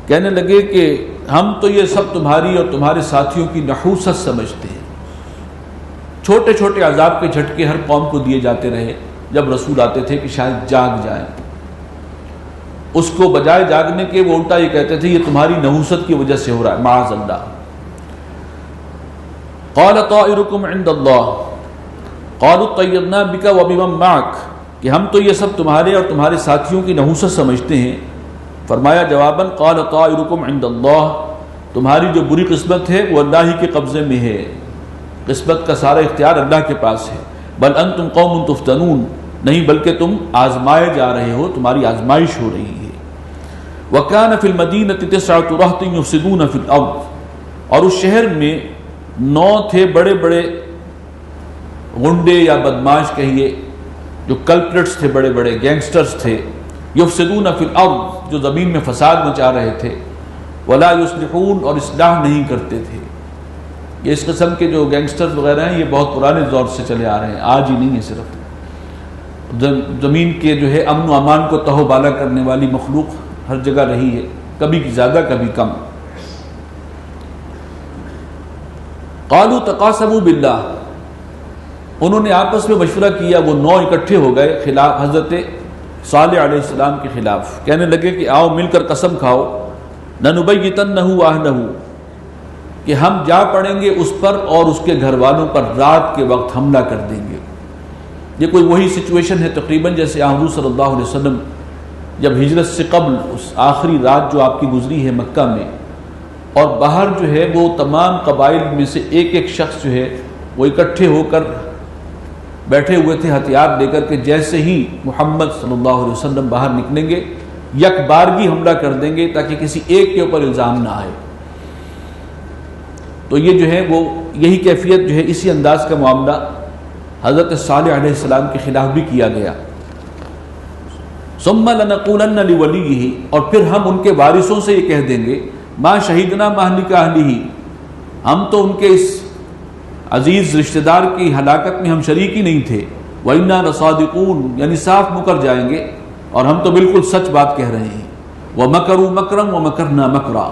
کہنے لگے کہ ہم تو یہ سب تمہاری اور تمہارے ساتھیوں کی نحوست سمجھتے ہیں۔ چھوٹے چھوٹے عذاب کے جھٹکے ہر قوم کو دیے جاتے رہے، جب رسول آتے تھے کہ شاید جاگ جائیں، اس کو بجائے جاگنے کے وہ الٹا یہ کہتے تھے یہ تمہاری نحوست کی وجہ سے ہو رہا ہے، معاذ اللہ۔ قال طائرکم عند اللہ، قالوا طیرنا بک وبمن معک، کہ ہم تو یہ سب تمہارے اور تمہارے ساتھیوں کی نحوست سمجھتے ہیں۔ فرمایا جواباً قال طائرکم عند اللہ، تمہاری جو بری قسمت ہے وہ اللہ ہی کے قبضے میں ہے، قسمت کا سارا اختیار اللہ کے پاس ہے۔ بل انتم قوم تفتنون، نہیں بلکہ تم آزمائے جا رہے ہو، تمہاری آزمائش ہو رہی ہے۔ وَكَانَ فِي الْمَدِينَةِ 9 رَهْطٍ يُفْسِدُونَ فِي الْأَرْضِ، اور اس شہر میں 9 تھے بڑے بڑے غنڈے یا بدماش کہیے، جو کلپریٹس تھے، بڑے بڑے گینگسٹرز تھے، یفسدون فی الارض، جو زمین میں فساد مچا رہے تھے، ولا یصلحون، اور اصلاح نہیں کرتے تھے۔ یہ اس قسم کے جو گینگسٹرز وغیرہ ہیں یہ بہت پرانے دور سے چلے آ رہے ہیں، آج ہی نہیں ہے، صرف زمین کے جو ہے امن و امان کو تہو بالا کرنے والی مخلوق ہر جگہ رہی ہے، کبھی زیادہ کبھی کم۔ قالوا تقاسموا باللہ، انہوں نے آپس میں مشورہ کیا، وہ 9 اکٹھے ہو گئے خلاف حضرت صالح علیہ السلام کے خلاف، کہنے لگے کہ آؤ مل کر قسم کھاؤ، لنبیتنہ واہلہ، کہ ہم جا پڑیں گے اس پر اور اس کے گھر والوں پر رات کے وقت حملہ کر دیں گے۔ یہ کوئی وہی سچویشن ہے تقریباً جیسے حضور صلی اللہ علیہ وسلم جب ہجرت سے قبل اس آخری رات جو آپ کی گزری ہے مکہ میں، اور باہر جو ہے وہ تمام قبائل میں سے ایک ایک شخص جو ہے وہ اکٹھے ہو کر بیٹھے ہوئے تھے ہتھیار لے کر کے جیسے ہی محمد صلی اللہ علیہ وسلم باہر نکلیں گے یک بارگی حملہ کر دیں گے تاکہ کسی ایک کے اوپر الزام نہ آئے۔ تو یہ جو ہے وہ یہی کیفیت جو ہے، اسی انداز کا معاملہ حضرت صالح علیہ السلام کے خلاف بھی کیا گیا۔ ثم لنقولن لولیہ، اور پھر ہم ان کے وارثوں سے یہ کہہ دیں گے، ما شہیدنا مہلک اہلہ، ہم تو ان کے اس عزیز رشتہ دار کی ہلاکت میں ہم شریک ہی نہیں تھے، وَإِنَّا لَصَادِقُونَ، یعنی صاف مکر جائیں گے اور ہم تو بالکل سچ بات کہہ رہے ہیں۔ وَمَكَرُوا مَكْرًا وَمَكَرْنَا مَكْرًا،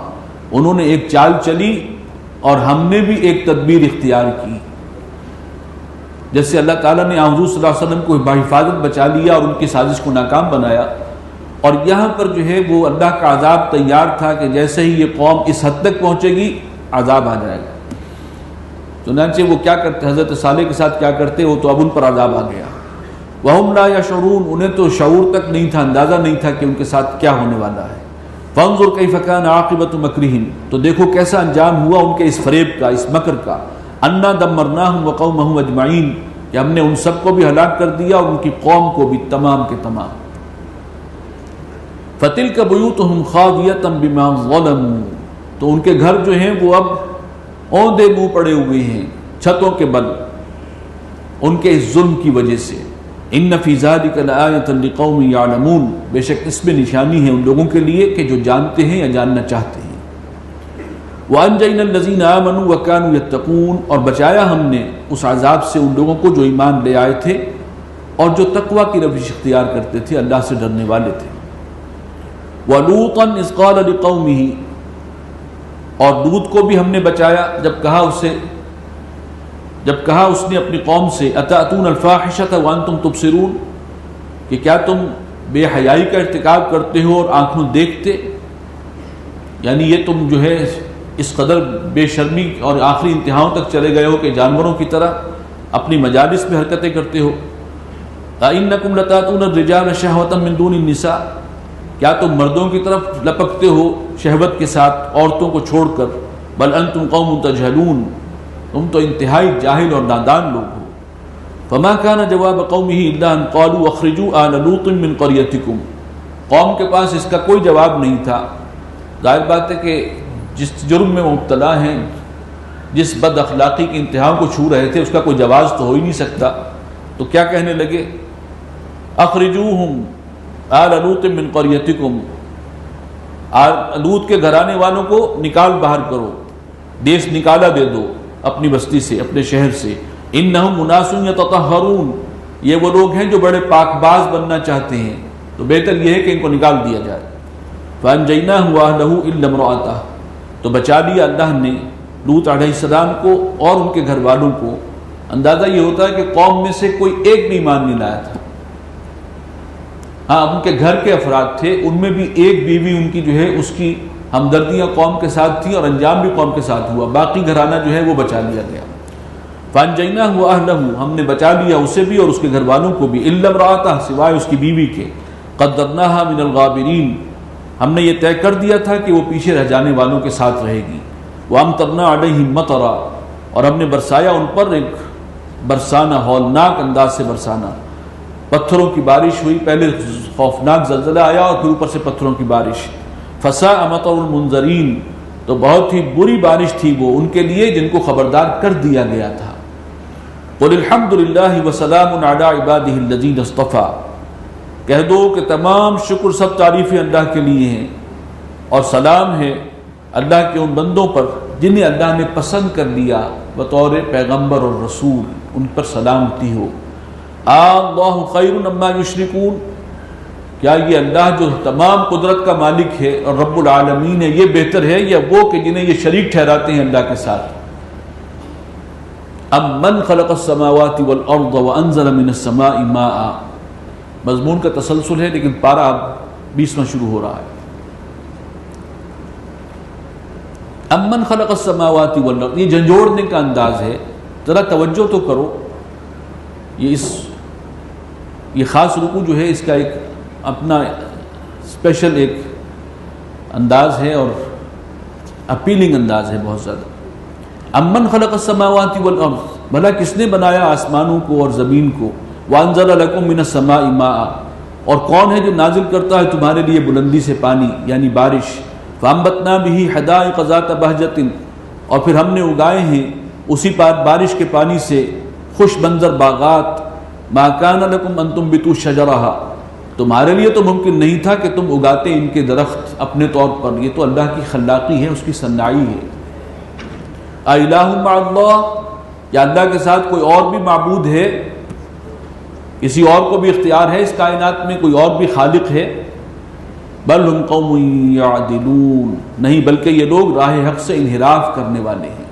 انہوں نے ایک چال چلی اور ہم نے بھی ایک تدبیر اختیار کی۔ جیسے اللہ تعالیٰ نے حضور صلی اللہ علیہ وسلم کو بحفاظت بچا لیا اور ان کی سازش کو ناکام بنایا، اور یہاں پر جو ہے وہ اللہ کا عذاب تیار تھا کہ جیسے ہی یہ قوم اس حد تک پہنچے گی عذاب آ جائے گا۔ چنانچہ وہ کیا کرتے، حضرت صالح کے ساتھ کیا کرتے، وہ تو اب ان پر عذاب آ گیا۔ وَهُمْ لَا يَشْعُرُونَ، انہیں تو شعور تک نہیں تھا، اندازہ نہیں تھا کہ ان کے ساتھ کیا ہونے والا ہے۔ فانظر کیف کان عاقبۃ مکرہم، تو دیکھو کیسا انجام ہوا ان کے اس فریب کا، اس مکر کا، انا دمرناہم وقومہم اجمعین، کہ ہم نے ان سب کو بھی ہلاک کر دیا اور ان کی قوم کو بھی تمام کے تمام۔ فتلک بیوتہم خاویۃ بما ظلموا، تو ان کے گھر جو ہیں وہ اب اوندے منہ پڑے ہوئے ہیں چھتوں کے بل ان کے اس ظلم کی وجہ سے۔ ان فی ذلک لآیۃ لقوم یعلمون، بے شک اس میں نشانی ہے ان لوگوں کے لیے کہ جو جانتے ہیں یا جاننا چاہتے ہیں۔ وانجینا الذین آمنوا وکانوا یتقون، اور بچایا ہم نے اس عذاب سے ان لوگوں کو جو ایمان لے آئے تھے اور جو تقوی کی روش اختیار کرتے تھے، اللہ سے ڈرنے والے تھے۔ ولوطا اذ قال لقومہ، اور لوط کو بھی ہم نے بچایا جب کہا اس نے اپنی قوم سے اتأتون الفاحشۃ وانتم تبصرون، کہ کیا تم بے حیائی کا ارتکاب کرتے ہو اور آنکھوں دیکھتے، یعنی یہ تم جو ہے اس قدر بے شرمی اور آخری انتہاؤں تک چلے گئے ہو کہ جانوروں کی طرح اپنی مجالس میں حرکتیں کرتے ہو۔ أَإِنَّكُمْ لَتَأْتُونَ الرِّجَالَ شَهْوَةً مِّن دُونِ النِّسَاءِ، کیا تم مردوں کی طرف لپکتے ہو شہوت کے ساتھ عورتوں کو چھوڑ کر، بل انتم قوم تجہلون، تم تو انتہائی جاہل اور نادان لوگ ہو۔ فما كان جواب قومه الا ان قالوا اخرجوا آل لوط من قريتكم، قوم کے پاس اس کا کوئی جواب نہیں تھا۔ ظاہر بات ہے کہ جس جرم میں مبتلا ہیں، جس بد اخلاقی کی انتہا کو چھو رہے تھے، اس کا کوئی جواز تو ہو ہی نہیں سکتا، تو کیا کہنے لگے، اخرجوہم آل لوط من قريتكم، لوط کے گھرانے والوں کو نکال باہر کرو، دیش نکالا دے دو اپنی بستی سے، اپنے شہر سے۔ انہم اناس یتطہرون، یہ وہ لوگ ہیں جو بڑے پاک باز بننا چاہتے ہیں، تو بہتر یہ ہے کہ ان کو نکال دیا جائے۔ فانجیناہ واہلہ الا امرأتہ، تو بچا لیا اللہ نے لوط علیہ السلام کو اور ان کے گھر والوں کو۔ اندازہ یہ ہوتا ہے کہ قوم میں سے کوئی ایک بھی ایمان نہیں لایا تھا، ہاں ان کے گھر کے افراد تھے، ان میں بھی ایک بیوی ان کی جو ہے اس کی ہمدردیاں قوم کے ساتھ تھیں اور انجام بھی قوم کے ساتھ ہوا، باقی گھرانہ جو ہے وہ بچا لیا گیا۔ فانجیناہ واہلہ، ہم نے بچا لیا اسے بھی اور اس کے گھر والوں کو بھی، الا امرأتہ، سوائے اس کی بیوی کے، قدرناہا من الغابرین، ہم نے یہ طے کر دیا تھا کہ وہ پیچھے رہ جانے والوں کے ساتھ رہے گی۔ وامطرنا علیہم مطرا، اور ہم نے برسایا ان پر ایک برسانا، ہولناک انداز سے برسانا، پتھروں کی بارش ہوئی، پہلے خوفناک زلزلہ آیا اور پھر اوپر سے پتھروں کی بارش۔ فساء مطر المنذرین، تو بہت ہی بری بارش تھی وہ ان کے لیے جن کو خبردار کر دیا گیا تھا۔ قل الحمد للہ وسلام علی عبادہ الذین اصطفیٰ، کہہ دو کہ تمام شکر سب تعریفیں اللہ کے لیے ہیں اور سلام ہے اللہ کے ان بندوں پر جنہیں اللہ نے پسند کر لیا بطور پیغمبر اور رسول، ان پر سلامتی ہو۔ اللہ خیر اما یشرکون، کیا یہ اللہ جو تمام قدرت کا مالک ہے اور رب العالمین ہے، یہ بہتر ہے یا وہ کہ جنہیں یہ شریک ٹھہراتے ہیں اللہ کے ساتھ؟ امن خلق السماوات والارض وانزل من السماء ماء، مضمون کا تسلسل ہے لیکن پارہ اب 20واں شروع ہو رہا ہے۔ امن خلق السماوات والارض، یہ جھنجھوڑنے کا انداز ہے، ذرا توجہ تو کرو، یہ خاص رکوع جو ہے اس کا ایک اپنا اسپیشل ایک انداز ہے اور اپیلنگ انداز ہے بہت زیادہ۔ امن خلق السماوات والارض، بھلا کس نے بنایا آسمانوں کو اور زمین کو، وانزل لکم من السماء ماء، اور کون ہے جو نازل کرتا ہے تمہارے لیے بلندی سے پانی یعنی بارش، فانبتنا به حدائق ذات بہجۃ، اور پھر ہم نے اگائے ہیں اسی بارش کے پانی سے خوش منظر باغات، ما کان لکم ان تنبتوا شجرہا، تمہارے لیے تو ممکن نہیں تھا کہ تم اگاتے ان کے درخت اپنے طور پر، یہ تو اللہ کی خلاقی ہے، اس کی صناعی ہے۔ الہ مع اللہ، یا اللہ کے ساتھ کوئی اور بھی معبود ہے، کسی اور کو بھی اختیار ہے اس کائنات میں، کوئی اور بھی خالق ہے؟ بل ہم قوم یعدلون، نہیں بلکہ یہ لوگ راہ حق سے انحراف کرنے والے ہیں۔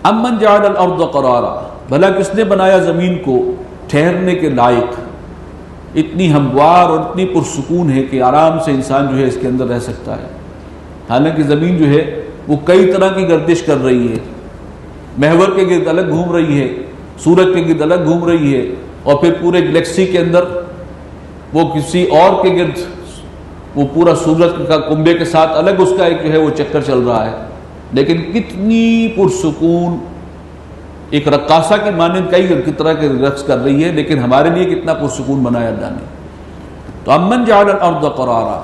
امن جعل الارض قرارا، بھلا کس نے بنایا زمین کو ٹھہرنے کے لائق، اتنی ہموار اور اتنی پرسکون ہے کہ آرام سے انسان جو ہے اس کے اندر رہ سکتا ہے، حالانکہ زمین جو ہے وہ کئی طرح کی گردش کر رہی ہے، محور کے گرد الگ گھوم رہی ہے، سورج کے گرد الگ گھوم رہی ہے، اور پھر پورے گلیکسی کے اندر وہ کسی اور کے گرد وہ پورا سورج کا کنبے کے ساتھ الگ اس کا ایک جو ہے وہ چکر چل رہا ہے، لیکن کتنی پرسکون، ایک رقاصہ کی مانند کئی طرح کے رقص کر رہی ہے، لیکن ہمارے لیے کتنا پرسکون بنایا اللہ نے۔ تو امن جعل الارض قرارا،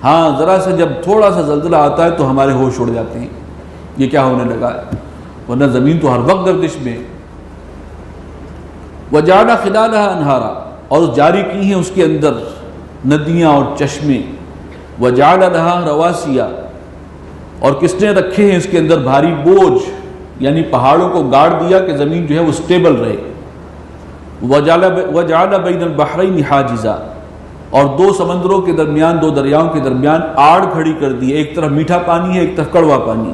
ہاں ذرا سا جب تھوڑا سا زلزلہ آتا ہے تو ہمارے ہوش اڑ جاتے ہیں، یہ کیا ہونے لگا ہے، ورنہ زمین تو ہر وقت گردش میں۔ وجعل خلالها انہارا، اور جاری کی ہیں اس کے اندر ندیاں اور چشمے، وجعل لها رواسیا، اور کس نے رکھے ہیں اس کے اندر بھاری بوجھ، یعنی پہاڑوں کو گاڑ دیا کہ زمین جو ہے وہ سٹیبل رہے۔ وجعل بین البحرین حاجزا، اور دو سمندروں کے درمیان، دو دریاؤں کے درمیان آڑ کھڑی کر دی، ایک طرف میٹھا پانی ہے، ایک طرف کڑوا پانی۔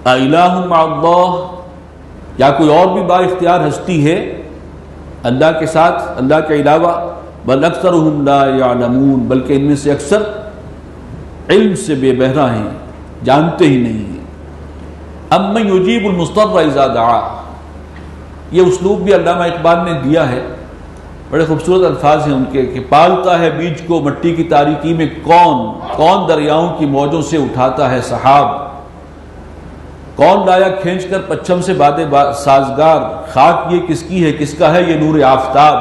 اِلٰہ مع اللہ، یا کوئی اور بھی با اختیار ہستی ہے اللہ کے ساتھ، اللہ کے علاوہ؟ بل اکثرهم لا یعلمون، بلکہ ان میں سے اکثر علم سے بے بہرہ ہیں، جانتے ہی نہیں ہیں۔ امن یجیب المضطر اذا دعا، یہ اسلوب بھی علامہ اقبال نے دیا ہے، بڑے خوبصورت الفاظ ہیں ان کے، کہ پالتا ہے بیج کو مٹی کی تاریکی میں کون دریاؤں کی موجوں سے اٹھاتا ہے سحاب، کون لایا کھینچ کر پچھم سے باد سازگار، خاک یہ کس کی ہے، کس کا ہے یہ نور آفتاب۔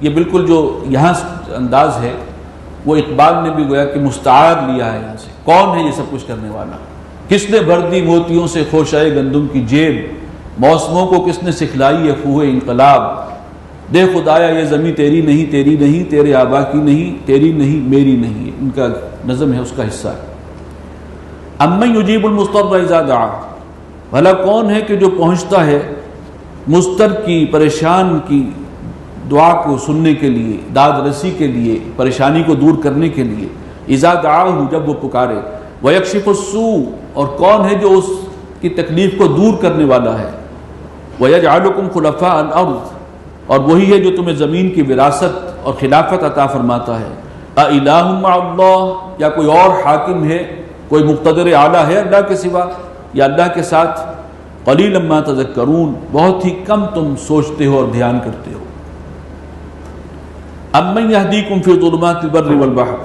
یہ بالکل جو یہاں انداز ہے وہ اقبال نے بھی گویا کہ مستعار لیا ہے یہاں سے۔ کون ہے یہ سب کچھ کرنے والا؟ کس نے بھر دی موتیوں سے خوشائے گندم کی جیب، موسموں کو کس نے سکھلائی ہے فوہ انقلاب، دے خدایا یہ زمیں تیری نہیں، تیری نہیں، تیرے آبا کی نہیں، تیری نہیں، میری نہیں، ان کا نظم ہے، اس کا حصہ ہے۔ امن یجیب المضطر اذا دعا، بھلا کون ہے کہ جو پہنچتا ہے مضطر کی، پریشان کی دعا کو سننے کے لیے، داد رسی کے لیے، پریشانی کو دور کرنے کے لیے، اذا دعاہ، جب وہ پکارے، ویکشف السوء، اور کون ہے جو اس کی تکلیف کو دور کرنے والا ہے، ویجعلکم خلفاء الارض، اور وہی ہے جو تمہیں زمین کی وراثت اور خلافت عطا فرماتا ہے۔ اِلٰہ مع اللہ، یا کوئی اور حاکم ہے، کوئی مقتدر اعلیٰ ہے اللہ کے سوا یا اللہ کے ساتھ؟ قلیلا ما تذکرون، بہت ہی کم تم سوچتے ہو اور دھیان کرتے ہو۔ امن یہدیکم فی ظلمات البر والبحر،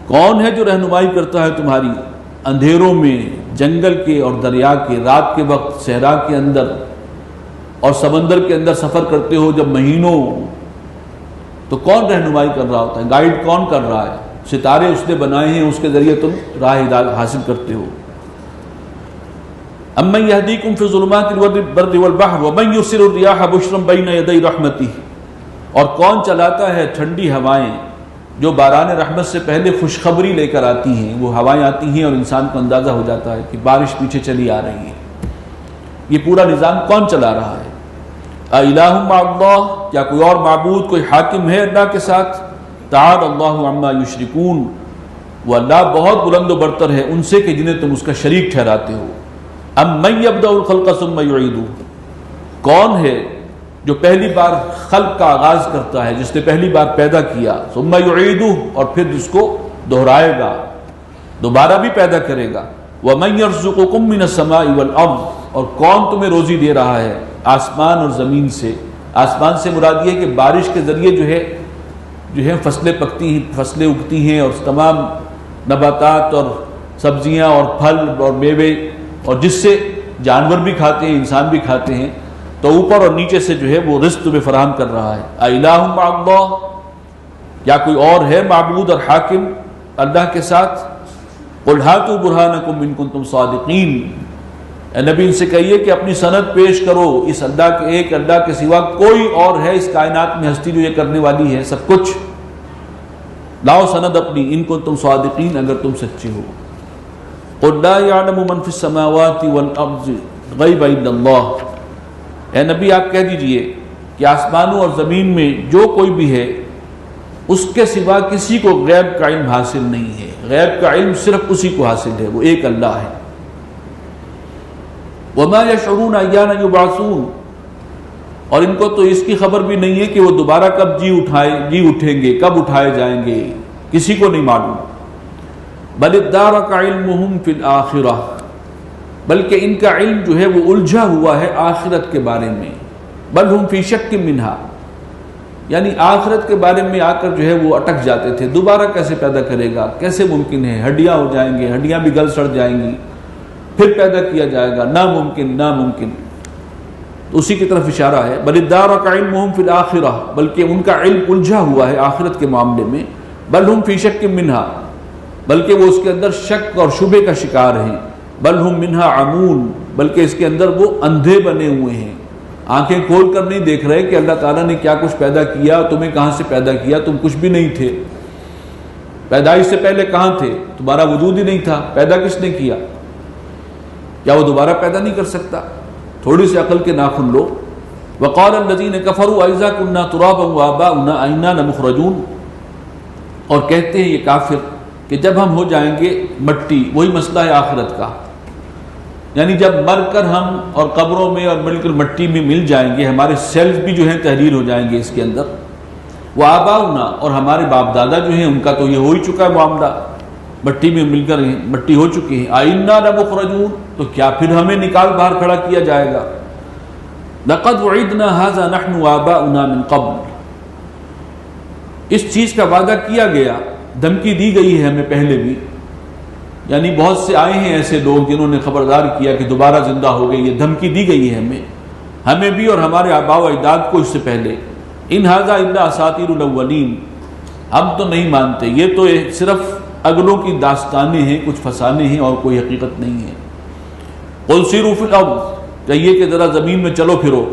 کون ہے جو رہنمائی کرتا ہے تمہاری اندھیروں میں، جنگل کے اور دریا کے، رات کے وقت صحرا کے اندر اور سمندر کے اندر سفر کرتے ہو جب مہینوں، تو کون رہنمائی کر رہا ہوتا ہے، گائیڈ کون کر رہا ہے؟ ستارے اس نے بنائے ہیں، اس کے ذریعے تم راہ ہدایت حاصل کرتے ہو۔ امن یہدیکم فی ظلمات البر والبحر ومن یرسل الریاح بشرا بین یدی رحمتہ، اور کون چلاتا ہے ٹھنڈی ہوائیں جو باران رحمت سے پہلے خوشخبری لے کر آتی ہیں، وہ ہوائیں آتی ہیں اور انسان کو اندازہ ہو جاتا ہے کہ بارش پیچھے چلی آ رہی ہے۔ یہ پورا نظام کون چلا رہا ہے؟ اِلٰہ مع اللہ، کیا کوئی اور معبود، کوئی حاکم ہے اللہ کے ساتھ؟ تعالی اللہ عما یشرکون، وہ اللہ بہت بلند و برتر ہے ان سے کہ جنہیں تم اس کا شریک ٹھہراتے ہو۔ امن یبدأ الخلق ثم یعیدہ، کون ہے جو پہلی بار خلق کا آغاز کرتا ہے، جس نے پہلی بار پیدا کیا، ثم یعیدہ، اور پھر اس کو دہرائے گا، دوبارہ بھی پیدا کرے گا۔ ومن یرزقکم من السماء والارض، اور کون تمہیں روزی دے رہا ہے آسمان اور زمین سے؟ آسمان سے مراد یہ ہے کہ بارش کے ذریعے جو ہے فصلیں پکتی ہیں، فصلیں اگتی ہیں، اور تمام نباتات اور سبزیاں اور پھل اور میوے، اور جس سے جانور بھی کھاتے ہیں، انسان بھی کھاتے ہیں، تو اوپر اور نیچے سے جو ہے وہ رزق تمہیں فراہم کر رہا ہے۔ اِلٰہ مع اللہ، یا کوئی اور ہے معبود اور حاکم اللہ کے ساتھ؟ قل ہاتوا برہانکم ان کنتم صادقین، اے نبی ان سے کہیے کہ اپنی سند پیش کرو، اس اللہ کے ایک اللہ کے سوا کوئی اور ہے اس کائنات میں ہستی جو یہ کرنے والی ہے سب کچھ؟ لاؤ سند اپنی، ان کنتم صادقین، اگر تم سچے ہو۔ قل لا يعلم من في السماوات والارض غیب الا اللہ، اے نبی آپ کہہ دیجئے کہ آسمانوں اور زمین میں جو کوئی بھی ہے اس کے سوا کسی کو غیب کا علم حاصل نہیں ہے، غیب کا علم صرف اسی کو حاصل ہے، وہ ایک اللہ ہے۔ وما يشعرون ایان یبعثون، اور ان کو تو اس کی خبر بھی نہیں ہے کہ وہ دوبارہ کب جی اٹھیں گے، کب اٹھائے جائیں گے، کسی کو نہیں معلوم۔ بل ادارک علمہم فی الآخرہ، بلکہ ان کا علم جو ہے وہ الجھا ہوا ہے آخرت کے بارے میں۔ بل ہم فی شک منہا، یعنی آخرت کے بارے میں آ کر جو ہے وہ اٹک جاتے تھے، دوبارہ کیسے پیدا کرے گا، کیسے ممکن ہے، ہڈیاں ہو جائیں گے، ہڈیاں بھی گل سڑ جائیں گی، پھر پیدا کیا جائے گا، ناممکن ناممکن۔ تو اسی کی طرف اشارہ ہے، بل ادارک علمہم فی الآخرہ، بلکہ ان کا علم الجھا ہوا ہے آخرت کے معاملے میں، بل ہم فی شک منہا، بلکہ وہ اس کے اندر شک اور شبہ کا شکار ہیں، بل ہم منہا عمون، بلکہ اس کے اندر وہ اندھے بنے ہوئے ہیں، آنکھیں کھول کر نہیں دیکھ رہے کہ اللہ تعالیٰ نے کیا کچھ پیدا کیا، تمہیں کہاں سے پیدا کیا، تم کچھ بھی نہیں تھے، پیدائش سے پہلے کہاں تھے، تمہارا وجود ہی نہیں تھا، پیدا کس نے کیا، کیا وہ دوبارہ پیدا نہیں کر سکتا؟ تھوڑی سی عقل کے ناخن لو۔ وقال الذین کفروا اذا کنا ترابا وآباؤنا انا لمخرجون، اور کہتے ہیں یہ کافر کہ جب ہم ہو جائیں گے مٹی، وہی مسئلہ ہے آخرت کا، یعنی جب مر کر ہم اور قبروں میں اور مل کر مٹی میں مل جائیں گے، ہمارے سیلز بھی جو ہیں تحلیل ہو جائیں گے اس کے اندر، وآباؤنا، اور ہمارے باپ دادا جو ہیں ان کا تو یہ ہو ہی چکا ہے معاملہ، مٹی میں مل کر مٹی ہو چکی ہے، انا لمخرجون، تو کیا پھر ہمیں نکال باہر کھڑا کیا جائے گا؟ لقد وعدنا هذا نحن وآباؤنا من قبل، اس چیز کا وعدہ کیا گیا، دھمکی دی گئی ہے ہمیں پہلے بھی، یعنی بہت سے آئے ہیں ایسے لوگ جنہوں نے خبردار کیا کہ دوبارہ زندہ ہو گئے، یہ دھمکی دی گئی ہے ہمیں بھی اور ہمارے آباء و اجداد کو اس سے پہلے، ان ھذا الا اساطیر الاولین، ہم تو نہیں مانتے، یہ تو صرف اگلوں کی داستانیں ہیں، کچھ فسانے ہیں اور کوئی حقیقت نہیں ہے۔ قل سیروا فی الارض، کہیے کہ ذرا زمین میں چلو پھرو،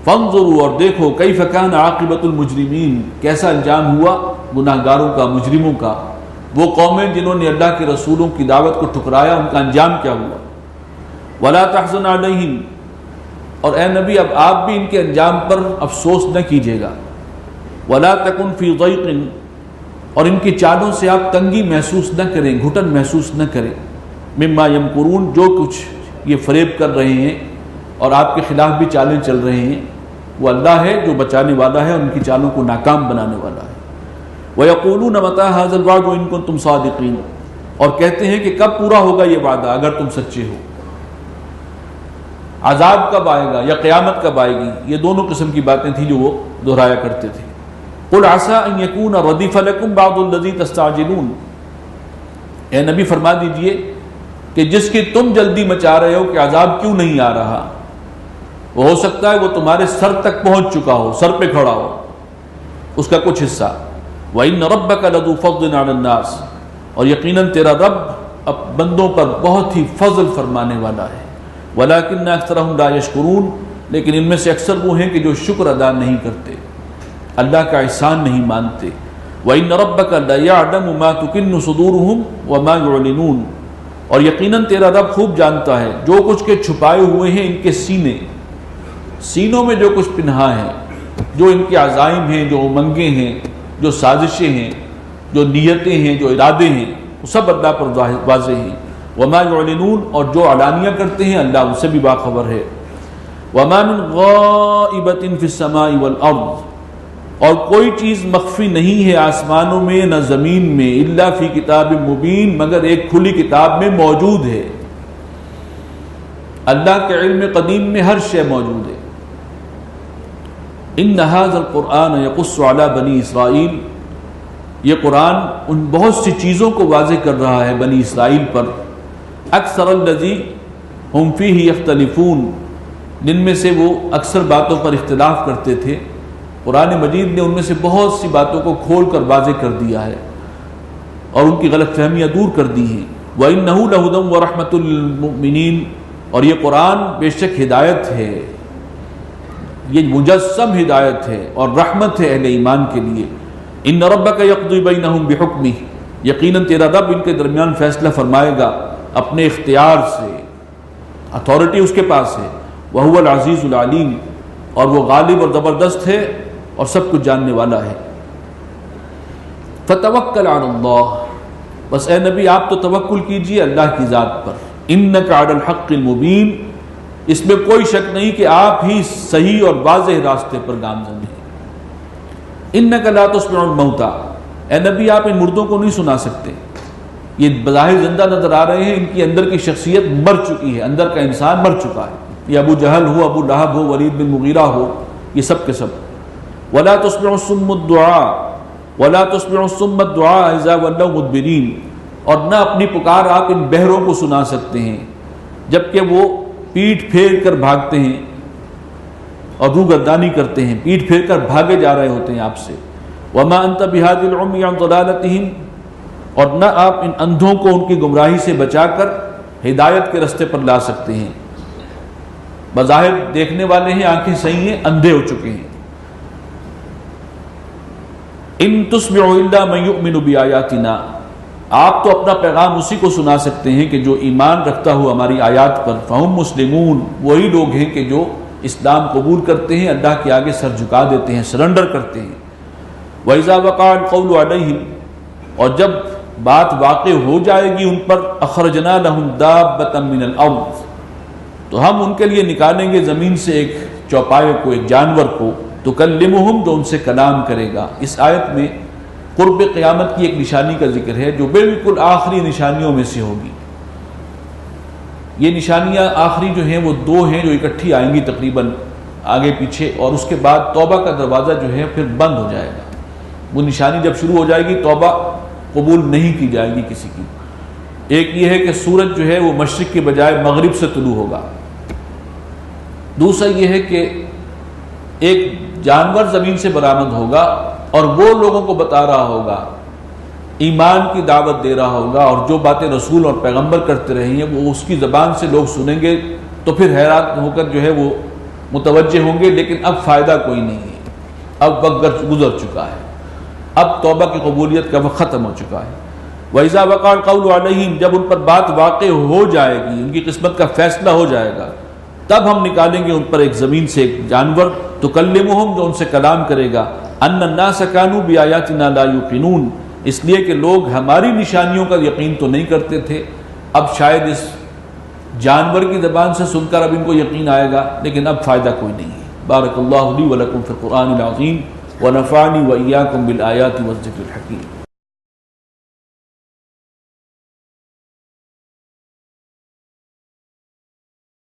فانظروا، اور دیکھو، کیف کان عاقبۃ المجرمین، کیسا انجام ہوا گناہ گاروں کا، مجرموں کا، وہ قومیں جنہوں نے اللہ کے رسولوں کی دعوت کو ٹھکرایا، ان کا انجام کیا ہوا۔ ولا تحزن علیہم، اور اے نبی اب آپ بھی ان کے انجام پر افسوس نہ کیجیے گا۔ ولا تکن فی ضیق، اور ان کی چالوں سے آپ تنگی محسوس نہ کریں، گھٹن محسوس نہ کریں، مما یمکرون، جو کچھ یہ فریب کر رہے ہیں اور آپ کے خلاف بھی چالیں چل رہے ہیں، وہ اللہ ہے جو بچانے والا ہے، ان کی چالوں کو ناکام بنانے والا ہے۔ وَيَقُولُونَ مَتَىٰ هَٰذَا الْوَعْدُ إِن كُنتُمْ صَادِقِينَ، اور کہتے ہیں کہ کب پورا ہوگا یہ وعدہ اگر تم سچے ہو، عذاب کب آئے گا یا قیامت کب آئے گی، یہ دونوں قسم کی باتیں تھیں جو وہ دہرایا کرتے تھے۔ قُلْ عَسَىٰ أَن يَكُونَ رَدِفَ لَكُمْ بَعْضُ الَّذِي تَسْتَعْجِلُونَ، اے نبی فرما دیجئے کہ جس کی تم جلدی مچا رہے ہو کہ عذاب کیوں نہیں آ رہا، وہ ہو سکتا ہے وہ تمہارے سر تک پہنچ چکا ہو، سر پہ کھڑا ہو، اس کا کچھ حصہ۔ وَإِنَّ رَبَّكَ لَذُو فَضْلٍ عَلَى النَّاسِ، اور یقیناً تیرا رب اب بندوں پر بہت ہی فضل فرمانے والا ہے۔ وَلَكِنَّ أَكْثَرَهُمْ لَا يَشْكُرُونَ، لیکن ان میں سے اکثر وہ ہیں کہ جو شکر ادا نہیں کرتے، اللہ کا احسان نہیں مانتے۔ وَإِنَّ رَبَّكَ لَيَعْلَمُ مَا تُكِنُّ صُدُورُهُمْ وَمَا يُعْلِنُونَ، اور یقیناً تیرا رب خوب جانتا ہے جو کچھ کے چھپائے ہوئے ہیں ان کے سینے، سینوں میں جو کچھ پنہا ہے، جو ان کے عزائم ہیں، جو امنگیں ہیں، جو سازشیں ہیں، جو نیتیں ہیں، جو ارادے ہیں، وہ سب اللہ پر واضح ہیں۔ وما یعلنون، اور جو علانیہ کرتے ہیں اللہ ان سے بھی باخبر ہے۔ وما من غائبۃ فی السماء والارض، اور کوئی چیز مخفی نہیں ہے آسمانوں میں نہ زمین میں، الا فی کتاب مبین، مگر ایک کھلی کتاب میں موجود ہے۔ اللہ کے علم قدیم میں ہر شے موجود ہے۔ ان ھذا القرآن یقص علی بنی اسرائیل، یہ قرآن ان بہت سی چیزوں کو واضح کر رہا ہے بنی اسرائیل پر، اکثر الذی ہم فیہ یختلفون، جن میں سے وہ اکثر باتوں پر اختلاف کرتے تھے۔ قرآن مجید نے ان میں سے بہت سی باتوں کو کھول کر واضح کر دیا ہے اور ان کی غلط فہمیاں دور کر دی ہیں۔ وَإِنَّهُ لَهُدًى وَرَحْمَةٌ لِّلْمُؤْمِنِينَ، اور یہ قرآن بے شک ہدایت ہے، یہ مجسم ہدایت ہے اور رحمت ہے اہل ایمان کے لیے۔ ان ربک یقضی بینہم بحکمہ، یقیناً تیرا رب ان کے درمیان فیصلہ فرمائے گا اپنے اختیار سے، اتھارٹی اس کے پاس ہے۔ وہو العزیز العلیم، اور وہ غالب اور زبردست ہے اور سب کچھ جاننے والا ہے۔ فتوکل علی اللہ، بس اے نبی آپ تو توکل کیجئے اللہ کی ذات پر۔ انک علی الحق المبین، اس میں کوئی شک نہیں کہ آپ ہی صحیح اور واضح راستے پر گامزن ہیں۔ انک لا تسمع الموتى، اے نبی آپ ان مردوں کو نہیں سنا سکتے، یہ بظاہر زندہ نظر آ رہے ہیں، ان کی اندر کی شخصیت مر چکی ہے، اندر کا انسان مر چکا ہے، یہ ابو جہل ہو، ابو لہب ہو، ولید بن مغیرہ ہو، یہ سب کے سب۔ ولا تسمع الصم الدعاء ولا تسمع الصم الدعاء اذا ولوا مدبرین، اور نہ اپنی پکار آپ ان بہروں کو سنا سکتے ہیں جبکہ وہ پیٹھ پھیر کر بھاگتے ہیں اور روگردانی کرتے ہیں، پیٹھ پھیر کر بھاگے جا رہے ہوتے ہیں آپ سے۔ وما انت بہادی العمی عن ضلالتہم، اور نہ آپ ان اندھوں کو ان کی گمراہی سے بچا کر ہدایت کے رستے پر لا سکتے ہیں۔ بظاہر دیکھنے والے ہیں، آنکھیں صحیح ہیں، اندھے ہو چکے ہیں۔ ان تسمع الا من یؤمن بآیاتنا، آپ تو اپنا پیغام اسی کو سنا سکتے ہیں کہ جو ایمان رکھتا ہو ہماری آیات پر۔ فہم مسلمون، وہی لوگ ہیں کہ جو اسلام قبول کرتے ہیں، اللہ کے آگے سر جھکا دیتے ہیں، سرنڈر کرتے ہیں۔ وَإِذَا وَقَعَ الْقَوْلُ عَلَيْهِمْ، اور جب بات واقع ہو جائے گی ان پر، أَخْرَجْنَا لَهُمْ دَابَّةً مِّنَ الْأَرْضِ، تو ہم ان کے لیے نکالیں گے زمین سے ایک چوپائے کو، ایک جانور کو، تُكَلِّمُهُمْ، جو ان سے کلام کرے گا۔ اس آیت میں قرب قیامت کی ایک نشانی کا ذکر ہے جو بالکل آخری نشانیوں میں سے ہوگی۔ یہ نشانیاں آخری جو ہیں وہ دو ہیں جو اکٹھی آئیں گی تقریباً آگے پیچھے، اور اس کے بعد توبہ کا دروازہ جو ہے پھر بند ہو جائے گا۔ وہ نشانی جب شروع ہو جائے گی توبہ قبول نہیں کی جائے گی کسی کی۔ ایک یہ ہے کہ سورج جو ہے وہ مشرق کے بجائے مغرب سے طلوع ہوگا۔ دوسرا یہ ہے کہ ایک جانور زمین سے برآمد ہوگا اور وہ لوگوں کو بتا رہا ہوگا، ایمان کی دعوت دے رہا ہوگا، اور جو باتیں رسول اور پیغمبر کرتے رہے ہیں وہ اس کی زبان سے لوگ سنیں گے تو پھر حیران ہو کر جو ہے وہ متوجہ ہوں گے، لیکن اب فائدہ کوئی نہیں ہے، اب وقت گزر چکا ہے، اب توبہ کی قبولیت کا وقت ختم ہو چکا ہے۔ وَإِذَا وَقَعَ الْقَوْلُ عَلَيْهِمْ، جب ان پر بات واقع ہو جائے گی، ان کی قسمت کا فیصلہ ہو جائے گا، تب ہم نکالیں گے ان پر ایک زمین سے ایک جانور، تُكَلِّمُهُمْ، جو ان سے کلام کرے گا، أَنَّ النَّاسَ كَانُوا بِآيَاتِنَا لَا يُوقِنُونَ، اس لیے کہ لوگ ہماری نشانیوں کا یقین تو نہیں کرتے تھے، اب شاید اس جانور کی زبان سے سن کر اب ان کو یقین آئے گا، لیکن اب فائدہ کوئی نہیں ہے۔ بارک اللہ لی ولکم فی القرآن العظیم ونفعنی وإیاکم بالآیات والذکر الحکیم۔